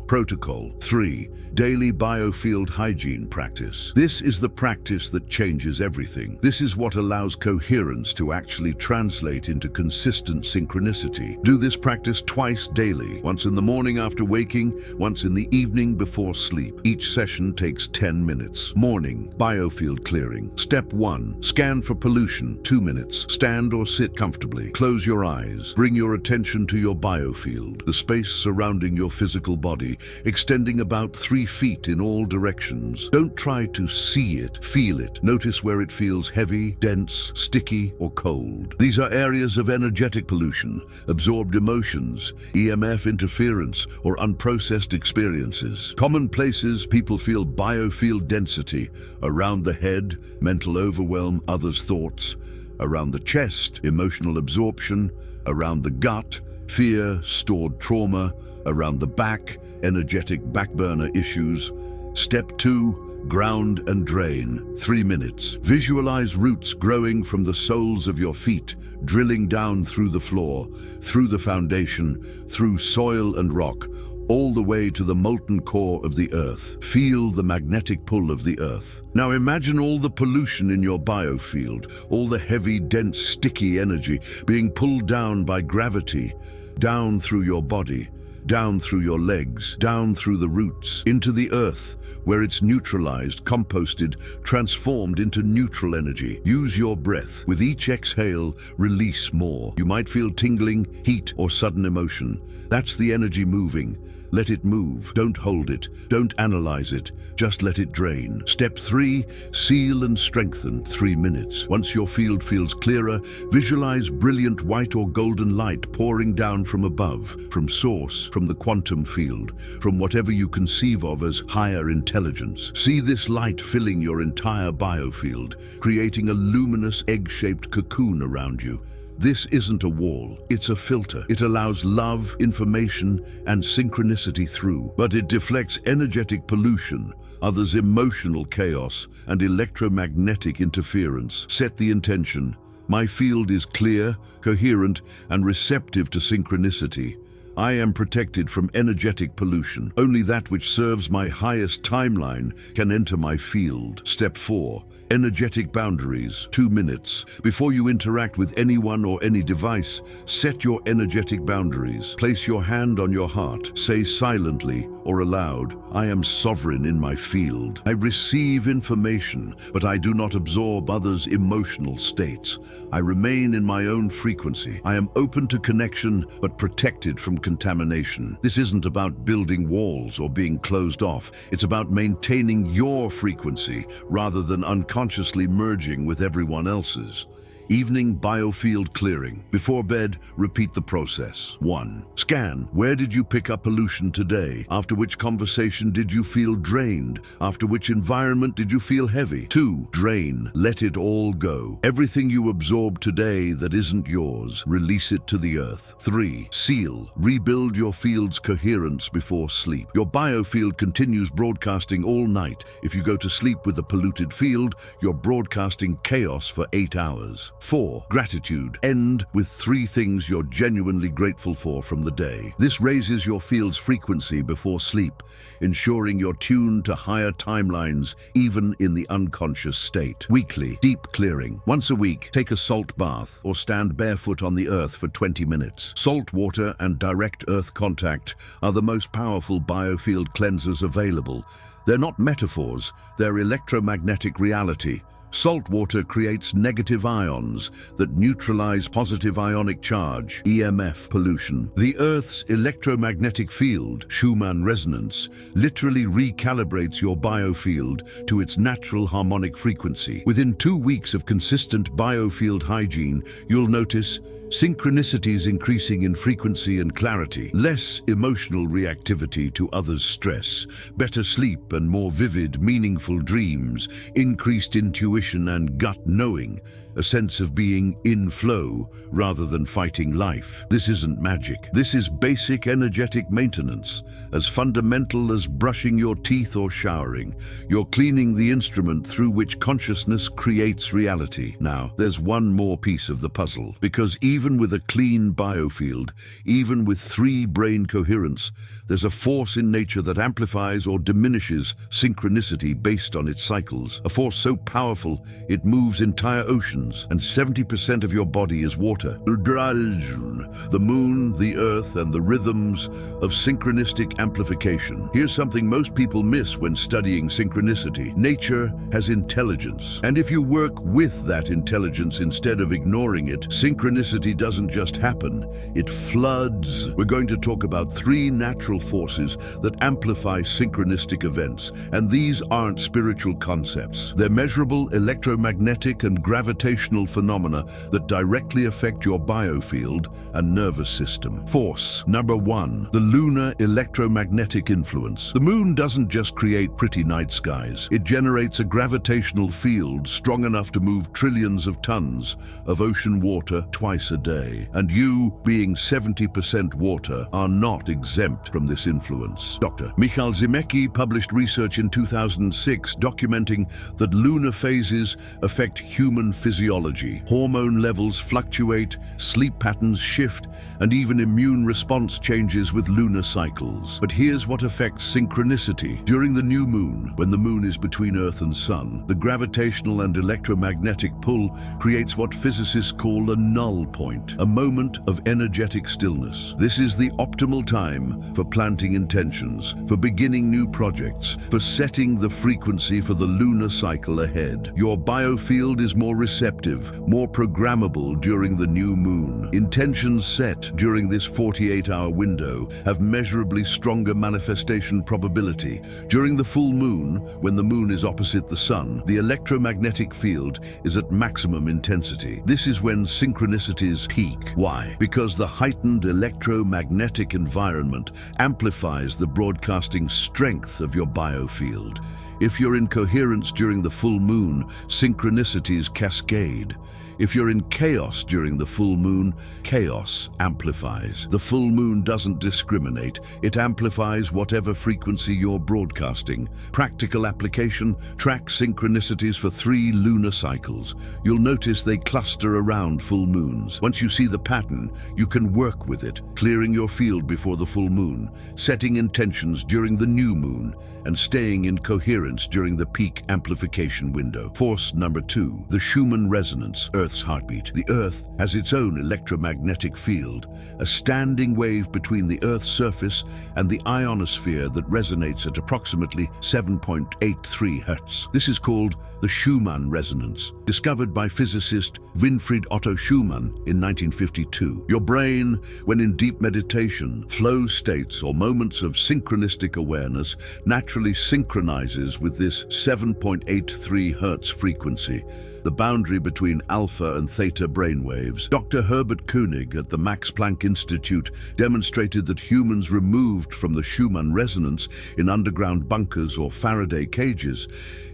Protocol 3, daily biofield hygiene practice. This is the practice that changes everything. This is what allows coherence to actually translate into consistent synchronicity. Do this practice twice daily, once in the morning after waking, once in the evening before sleep. Each session takes 10 minutes. Morning, biofield clearing. Step 1, scan for pollution, 2 minutes. Stand or sit comfortably. Close your eyes. Bring your attention to your biofield, the space surrounding your physical body, extending about 3 feet in all directions. Don't try to see it, feel it. Notice where it feels heavy, dense, sticky, or cold. These are areas of energetic pollution, absorbed emotions, EMF interference, or unprocessed experiences. Common places people feel biofield density: around the head, mental overwhelm, others' thoughts; around the chest, emotional absorption; around the gut, fear, stored trauma; around the back, energetic backburner issues. Step 2, ground and drain, 3 minutes. Visualize roots growing from the soles of your feet, drilling down through the floor, through the foundation, through soil and rock, all the way to the molten core of the earth. Feel the magnetic pull of the earth. Now imagine all the pollution in your biofield, all the heavy, dense, sticky energy being pulled down by gravity, down through your body, down through your legs, down through the roots, into the earth, where it's neutralized, composted, transformed into neutral energy. Use your breath. With each exhale, release more. You might feel tingling, heat, or sudden emotion. That's the energy moving. Let it move. Don't hold it. Don't analyze it. Just let it drain. Step 3, seal and strengthen, 3 minutes. Once your field feels clearer, visualize brilliant white or golden light pouring down from above, from source, from the quantum field, from whatever you conceive of as higher intelligence. See this light filling your entire biofield, creating a luminous egg-shaped cocoon around you. This isn't a wall, it's a filter. It allows love, information, and synchronicity through, but it deflects energetic pollution, others' emotional chaos, and electromagnetic interference. Set the intention. My field is clear, coherent, and receptive to synchronicity. I am protected from energetic pollution. Only that which serves my highest timeline can enter my field. Step 4. Energetic boundaries, 2 minutes. Before you interact with anyone or any device, set your energetic boundaries. Place your hand on your heart. Say silently or aloud, I am sovereign in my field. I receive information, but I do not absorb others' emotional states. I remain in my own frequency. I am open to connection, but protected from contamination. This isn't about building walls or being closed off. It's about maintaining your frequency rather than unconsciously merging with everyone else's. Evening biofield clearing. Before bed, repeat the process. 1. Scan. Where did you pick up pollution today? After which conversation did you feel drained? After which environment did you feel heavy? 2. Drain. Let it all go. Everything you absorb today that isn't yours, release it to the earth. 3. Seal. Rebuild your field's coherence before sleep. Your biofield continues broadcasting all night. If you go to sleep with a polluted field, you're broadcasting chaos for 8 hours. 4. Gratitude. End with 3 things you're genuinely grateful for from the day. This raises your field's frequency before sleep, ensuring you're tuned to higher timelines even in the unconscious state. Weekly. Deep clearing. Once a week, take a salt bath or stand barefoot on the earth for 20 minutes. Salt water and direct earth contact are the most powerful biofield cleansers available. They're not metaphors, they're electromagnetic reality. Salt water creates negative ions that neutralize positive ionic charge, EMF pollution. The Earth's electromagnetic field, Schumann Resonance, literally recalibrates your biofield to its natural harmonic frequency. Within 2 weeks of consistent biofield hygiene, you'll notice synchronicities increasing in frequency and clarity, less emotional reactivity to others' stress, better sleep and more vivid, meaningful dreams, increased intuition and gut knowing, a sense of being in flow rather than fighting life. This isn't magic. This is basic energetic maintenance, as fundamental as brushing your teeth or showering. You're cleaning the instrument through which consciousness creates reality. Now, there's one more piece of the puzzle, because even with a clean biofield, even with 3 brain coherence, there's a force in nature that amplifies or diminishes synchronicity based on its cycles. A force so powerful, it moves entire oceans, and 70% of your body is water. The moon, the earth, and the rhythms of synchronistic amplification. Here's something most people miss when studying synchronicity. Nature has intelligence, and if you work with that intelligence instead of ignoring it, synchronicity doesn't just happen, it floods. We're going to talk about 3 natural forces that amplify synchronistic events, and these aren't spiritual concepts. They're measurable electromagnetic and gravitational phenomena that directly affect your biofield and nervous system. Force. Number 1, the lunar electromagnetic influence. The moon doesn't just create pretty night skies. It generates a gravitational field strong enough to move trillions of tons of ocean water twice a day. And you, being 70% water, are not exempt from this influence. Dr. Michal Zimecki published research in 2006 documenting that lunar phases affect human physiology. Hormone levels fluctuate, sleep patterns shift, and even immune response changes with lunar cycles. But here's what affects synchronicity. During the new moon, when the moon is between Earth and Sun, the gravitational and electromagnetic pull creates what physicists call a null point, a moment of energetic stillness. This is the optimal time for planting intentions, for beginning new projects, for setting the frequency for the lunar cycle ahead. Your biofield is more receptive, more programmable during the new moon. Intentions set during this 48-hour window have measurably stronger manifestation probability. During the full moon, when the moon is opposite the sun, the electromagnetic field is at maximum intensity. This is when synchronicities peak. Why? Because the heightened electromagnetic environment amplifies the broadcasting strength of your biofield. If you're in coherence during the full moon, synchronicities cascade. If you're in chaos during the full moon, chaos amplifies. The full moon doesn't discriminate. It amplifies whatever frequency you're broadcasting. Practical application: track synchronicities for 3 lunar cycles. You'll notice they cluster around full moons. Once you see the pattern, you can work with it, clearing your field before the full moon, setting intentions during the new moon, and staying in coherence during the peak amplification window. Force number 2, the Schumann Resonance, Earth's heartbeat. The Earth has its own electromagnetic field, a standing wave between the Earth's surface and the ionosphere that resonates at approximately 7.83 Hertz. This is called the Schumann Resonance, discovered by physicist Winfried Otto Schumann in 1952. Your brain, when in deep meditation, flow states, or moments of synchronistic awareness, naturally synchronizes with this 7.83 Hertz frequency, the boundary between alpha and theta brainwaves. Dr. Herbert Koenig at the Max Planck Institute demonstrated that humans removed from the Schumann resonance in underground bunkers or Faraday cages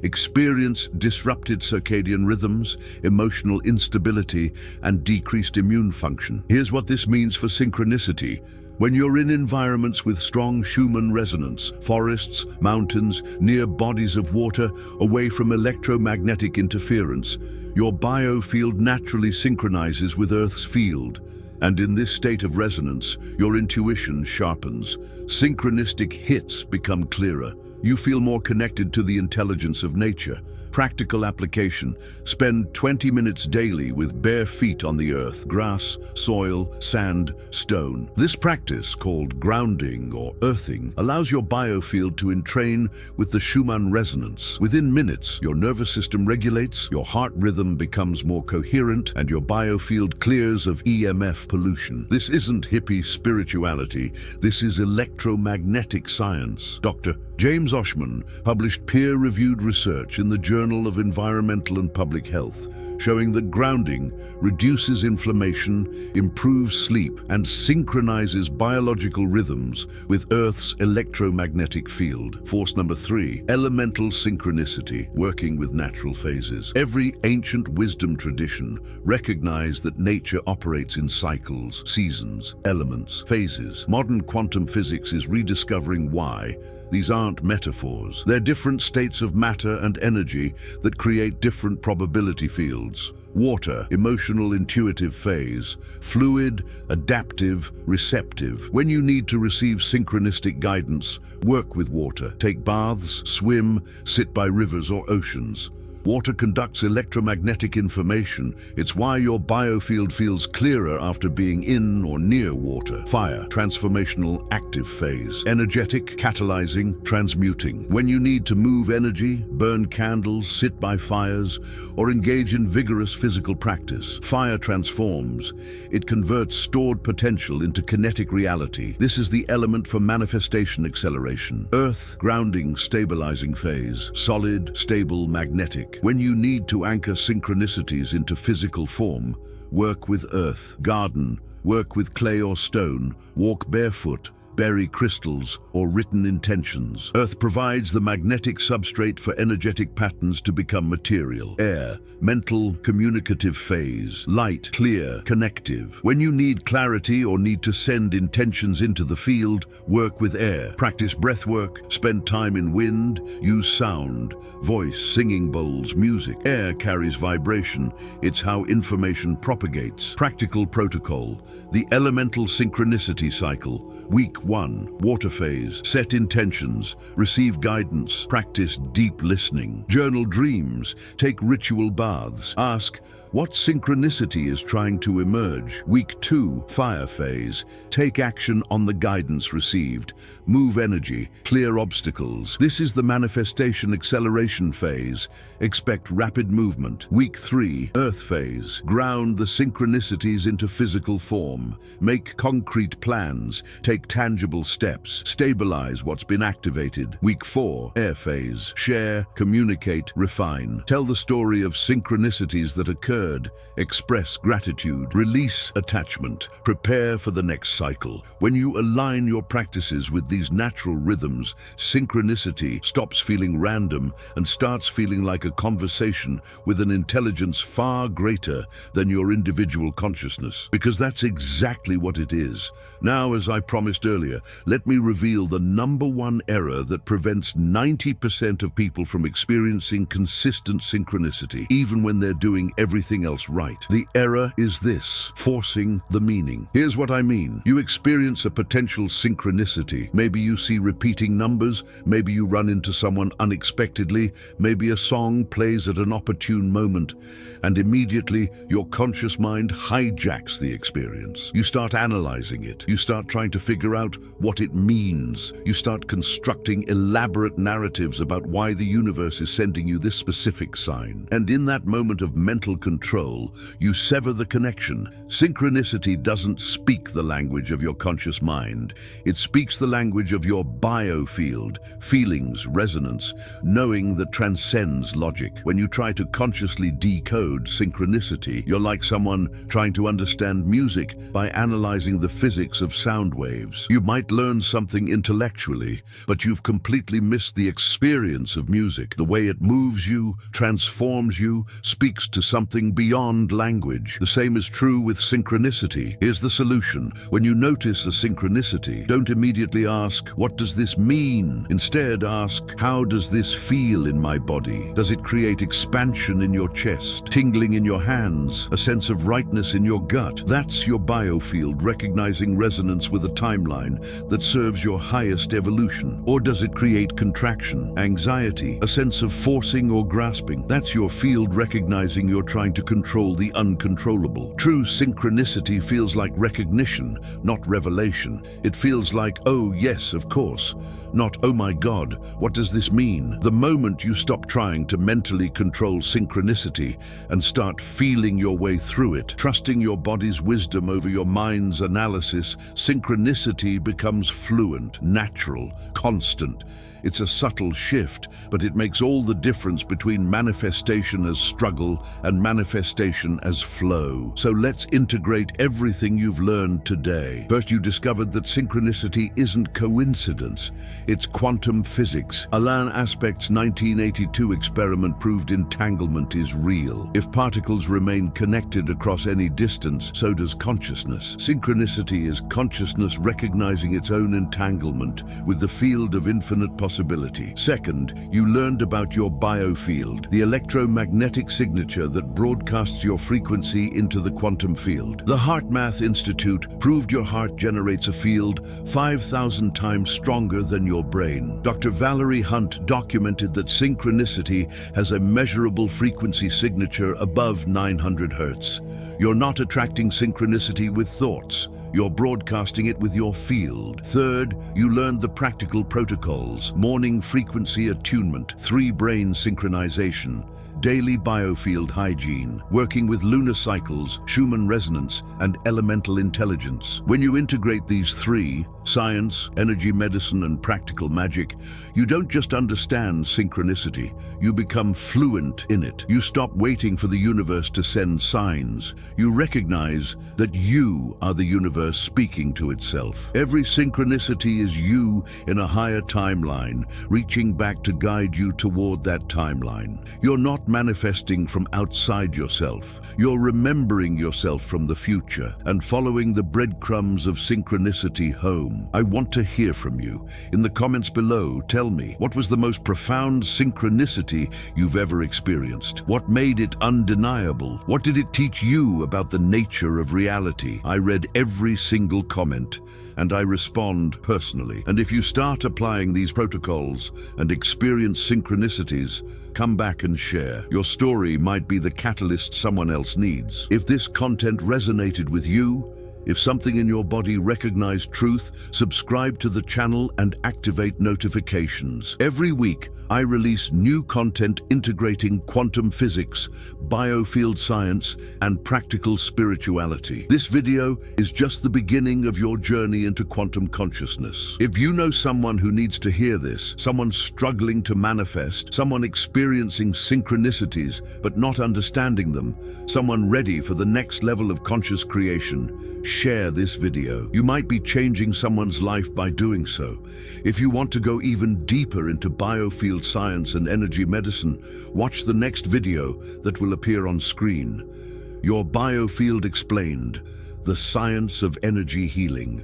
experience disrupted circadian rhythms, emotional instability, and decreased immune function. Here's what this means for synchronicity. When you're in environments with strong Schumann resonance, forests, mountains, near bodies of water, away from electromagnetic interference, your biofield naturally synchronizes with Earth's field. And in this state of resonance, your intuition sharpens. Synchronistic hits become clearer. You feel more connected to the intelligence of nature. Practical application: spend 20 minutes daily with bare feet on the earth, grass, soil, sand, stone. This practice, called grounding or earthing, allows your biofield to entrain with the Schumann resonance. Within minutes, your nervous system regulates, your heart rhythm becomes more coherent, and your biofield clears of EMF pollution. This isn't hippie spirituality. This is electromagnetic science. Dr. James Oshman published peer-reviewed research in the Journal of Environmental and Public Health, showing that grounding reduces inflammation, improves sleep, and synchronizes biological rhythms with Earth's electromagnetic field. Force number 3, elemental synchronicity, working with natural phases. Every ancient wisdom tradition recognized that nature operates in cycles, seasons, elements, phases. Modern quantum physics is rediscovering why. These aren't metaphors. They're different states of matter and energy that create different probability fields. Water, emotional intuitive phase. Fluid, adaptive, receptive. When you need to receive synchronistic guidance, work with water. Take baths, swim, sit by rivers or oceans. Water conducts electromagnetic information. It's why your biofield feels clearer after being in or near water. Fire, transformational active phase. Energetic, catalyzing, transmuting. When you need to move energy, burn candles, sit by fires, or engage in vigorous physical practice. Fire transforms. It converts stored potential into kinetic reality. This is the element for manifestation acceleration. Earth, grounding, stabilizing phase. Solid, stable, magnetic. When you need to anchor synchronicities into physical form, work with earth. Garden, work with clay or stone. Walk barefoot, bury crystals, or written intentions. Earth provides the magnetic substrate for energetic patterns to become material. Air, mental, communicative phase. Light, clear, connective. When you need clarity or need to send intentions into the field, work with air. Practice breath work, spend time in wind, use sound, voice, singing bowls, music. Air carries vibration. It's how information propagates. Practical protocol: the Elemental Synchronicity Cycle. Week 1, water phase. Set intentions, receive guidance, practice deep listening. Journal dreams, take ritual baths. Ask, what synchronicity is trying to emerge? Week 2, fire phase. Take action on the guidance received. Move energy, clear obstacles. This is the manifestation acceleration phase. Expect rapid movement. Week 3, earth phase. Ground the synchronicities into physical form. Make concrete plans. Take tangible steps. Stabilize what's been activated. Week 4, air phase. Share, communicate, refine. Tell the story of synchronicities that occur Third, express gratitude, release attachment, prepare for the next cycle. When you align your practices with these natural rhythms, synchronicity stops feeling random and starts feeling like a conversation with an intelligence far greater than your individual consciousness. Because that's exactly what it is. Now, as I promised earlier, let me reveal the number one error that prevents 90% of people from experiencing consistent synchronicity, even when they're doing everything else right. The error is this: forcing the meaning. Here's what I mean. You experience a potential synchronicity. Maybe you see repeating numbers, maybe you run into someone unexpectedly, maybe a song plays at an opportune moment, and immediately your conscious mind hijacks the experience. You start analyzing it. You start trying to figure out what it means. You start constructing elaborate narratives about why the universe is sending you this specific sign. And in that moment of mental control, you sever the connection. Synchronicity doesn't speak the language of your conscious mind. It speaks the language of your biofield, feelings, resonance, knowing that transcends logic. When you try to consciously decode synchronicity, you're like someone trying to understand music by analyzing the physics of sound waves. You might learn something intellectually, but you've completely missed the experience of music. The way it moves you, transforms you, speaks to something beyond language. The same is true with synchronicity. Here's the solution. When you notice a synchronicity, don't immediately ask, what does this mean? Instead, ask, how does this feel in my body? Does it create expansion in your chest, tingling in your hands, a sense of rightness in your gut? That's your biofield recognizing resonance with a timeline that serves your highest evolution. Or does it create contraction, anxiety, a sense of forcing or grasping? That's your field recognizing you're trying to control the uncontrollable. True synchronicity feels like recognition, not revelation. It feels like, oh yes, of course, not, oh my God, what does this mean? The moment you stop trying to mentally control synchronicity and start feeling your way through it, trusting your body's wisdom over your mind's analysis, synchronicity becomes fluent, natural, constant. It's a subtle shift, but it makes all the difference between manifestation as struggle and manifestation as flow. So let's integrate everything you've learned today. First, you discovered that synchronicity isn't coincidence. It's quantum physics. Alain Aspect's 1982 experiment proved entanglement is real. If particles remain connected across any distance, so does consciousness. Synchronicity is consciousness recognizing its own entanglement with the field of infinite possibility. Second, you learned about your biofield, the electromagnetic signature that broadcasts your frequency into the quantum field. The HeartMath Institute proved your heart generates a field 5,000 times stronger than your brain. Dr. Valerie Hunt documented that synchronicity has a measurable frequency signature above 900 Hertz. You're not attracting synchronicity with thoughts. You're broadcasting it with your field. Third, you learned the practical protocols: morning frequency attunement, 3-brain synchronization, daily biofield hygiene, working with lunar cycles, Schumann Resonance, and elemental intelligence. When you integrate these three, science, energy medicine, and practical magic, you don't just understand synchronicity, you become fluent in it. You stop waiting for the universe to send signs. You recognize that you are the universe speaking to itself. Every synchronicity is you in a higher timeline, reaching back to guide you toward that timeline. You're not manifesting from outside yourself. You're remembering yourself from the future and following the breadcrumbs of synchronicity home. I want to hear from you. In the comments below, tell me, what was the most profound synchronicity you've ever experienced? What made it undeniable? What did it teach you about the nature of reality? I read every single comment, and I respond personally. And if you start applying these protocols and experience synchronicities, come back and share. Your story might be the catalyst someone else needs. If this content resonated with you, If something in your body recognizes truth, subscribe to the channel and activate notifications. Every week, I release new content integrating quantum physics, biofield science, and practical spirituality. This video is just the beginning of your journey into quantum consciousness. If you know someone who needs to hear this, someone struggling to manifest, someone experiencing synchronicities but not understanding them, someone ready for the next level of conscious creation, share this video. You might be changing someone's life by doing so. If you want to go even deeper into biofield science and energy medicine, watch the next video that will appear on screen. Your Biofield Explained, the science of energy healing.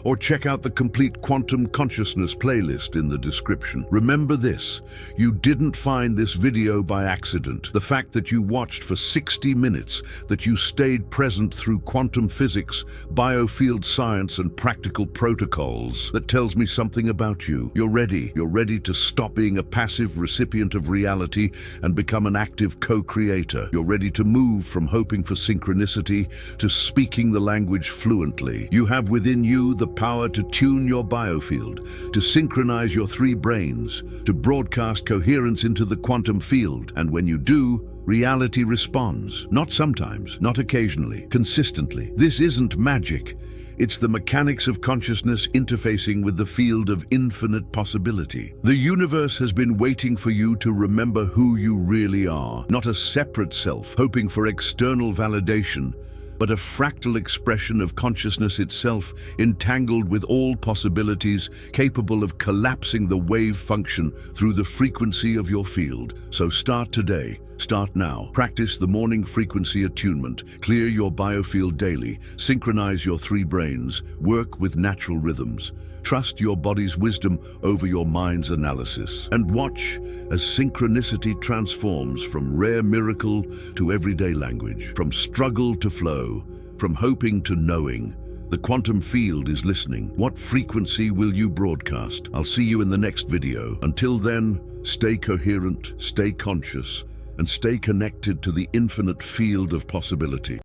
Or check out the complete quantum consciousness playlist in the description. Remember this, you didn't find this video by accident. The fact that you watched for 60 minutes, that you stayed present through quantum physics, biofield science, and practical protocols, that tells me something about you. You're ready to stop being a passive recipient of reality and become an active co-creator. You're ready to move from hoping for synchronicity to speaking the language fluently. You have within you the power to tune your biofield, to synchronize your three brains, to broadcast coherence into the quantum field. And when you do, reality responds. Not sometimes, not occasionally, consistently. This isn't magic. It's the mechanics of consciousness interfacing with the field of infinite possibility. The universe has been waiting for you to remember who you really are, not a separate self, hoping for external validation, but a fractal expression of consciousness itself, entangled with all possibilities, capable of collapsing the wave function through the frequency of your field. So start today. Start now. Practice the morning frequency attunement. Clear your biofield daily. Synchronize your three brains. Work with natural rhythms. Trust your body's wisdom over your mind's analysis. And watch as synchronicity transforms from rare miracle to everyday language, from struggle to flow, from hoping to knowing. The quantum field is listening. What frequency will you broadcast? I'll see you in the next video. Until then, stay coherent, stay conscious, and stay connected to the infinite field of possibility.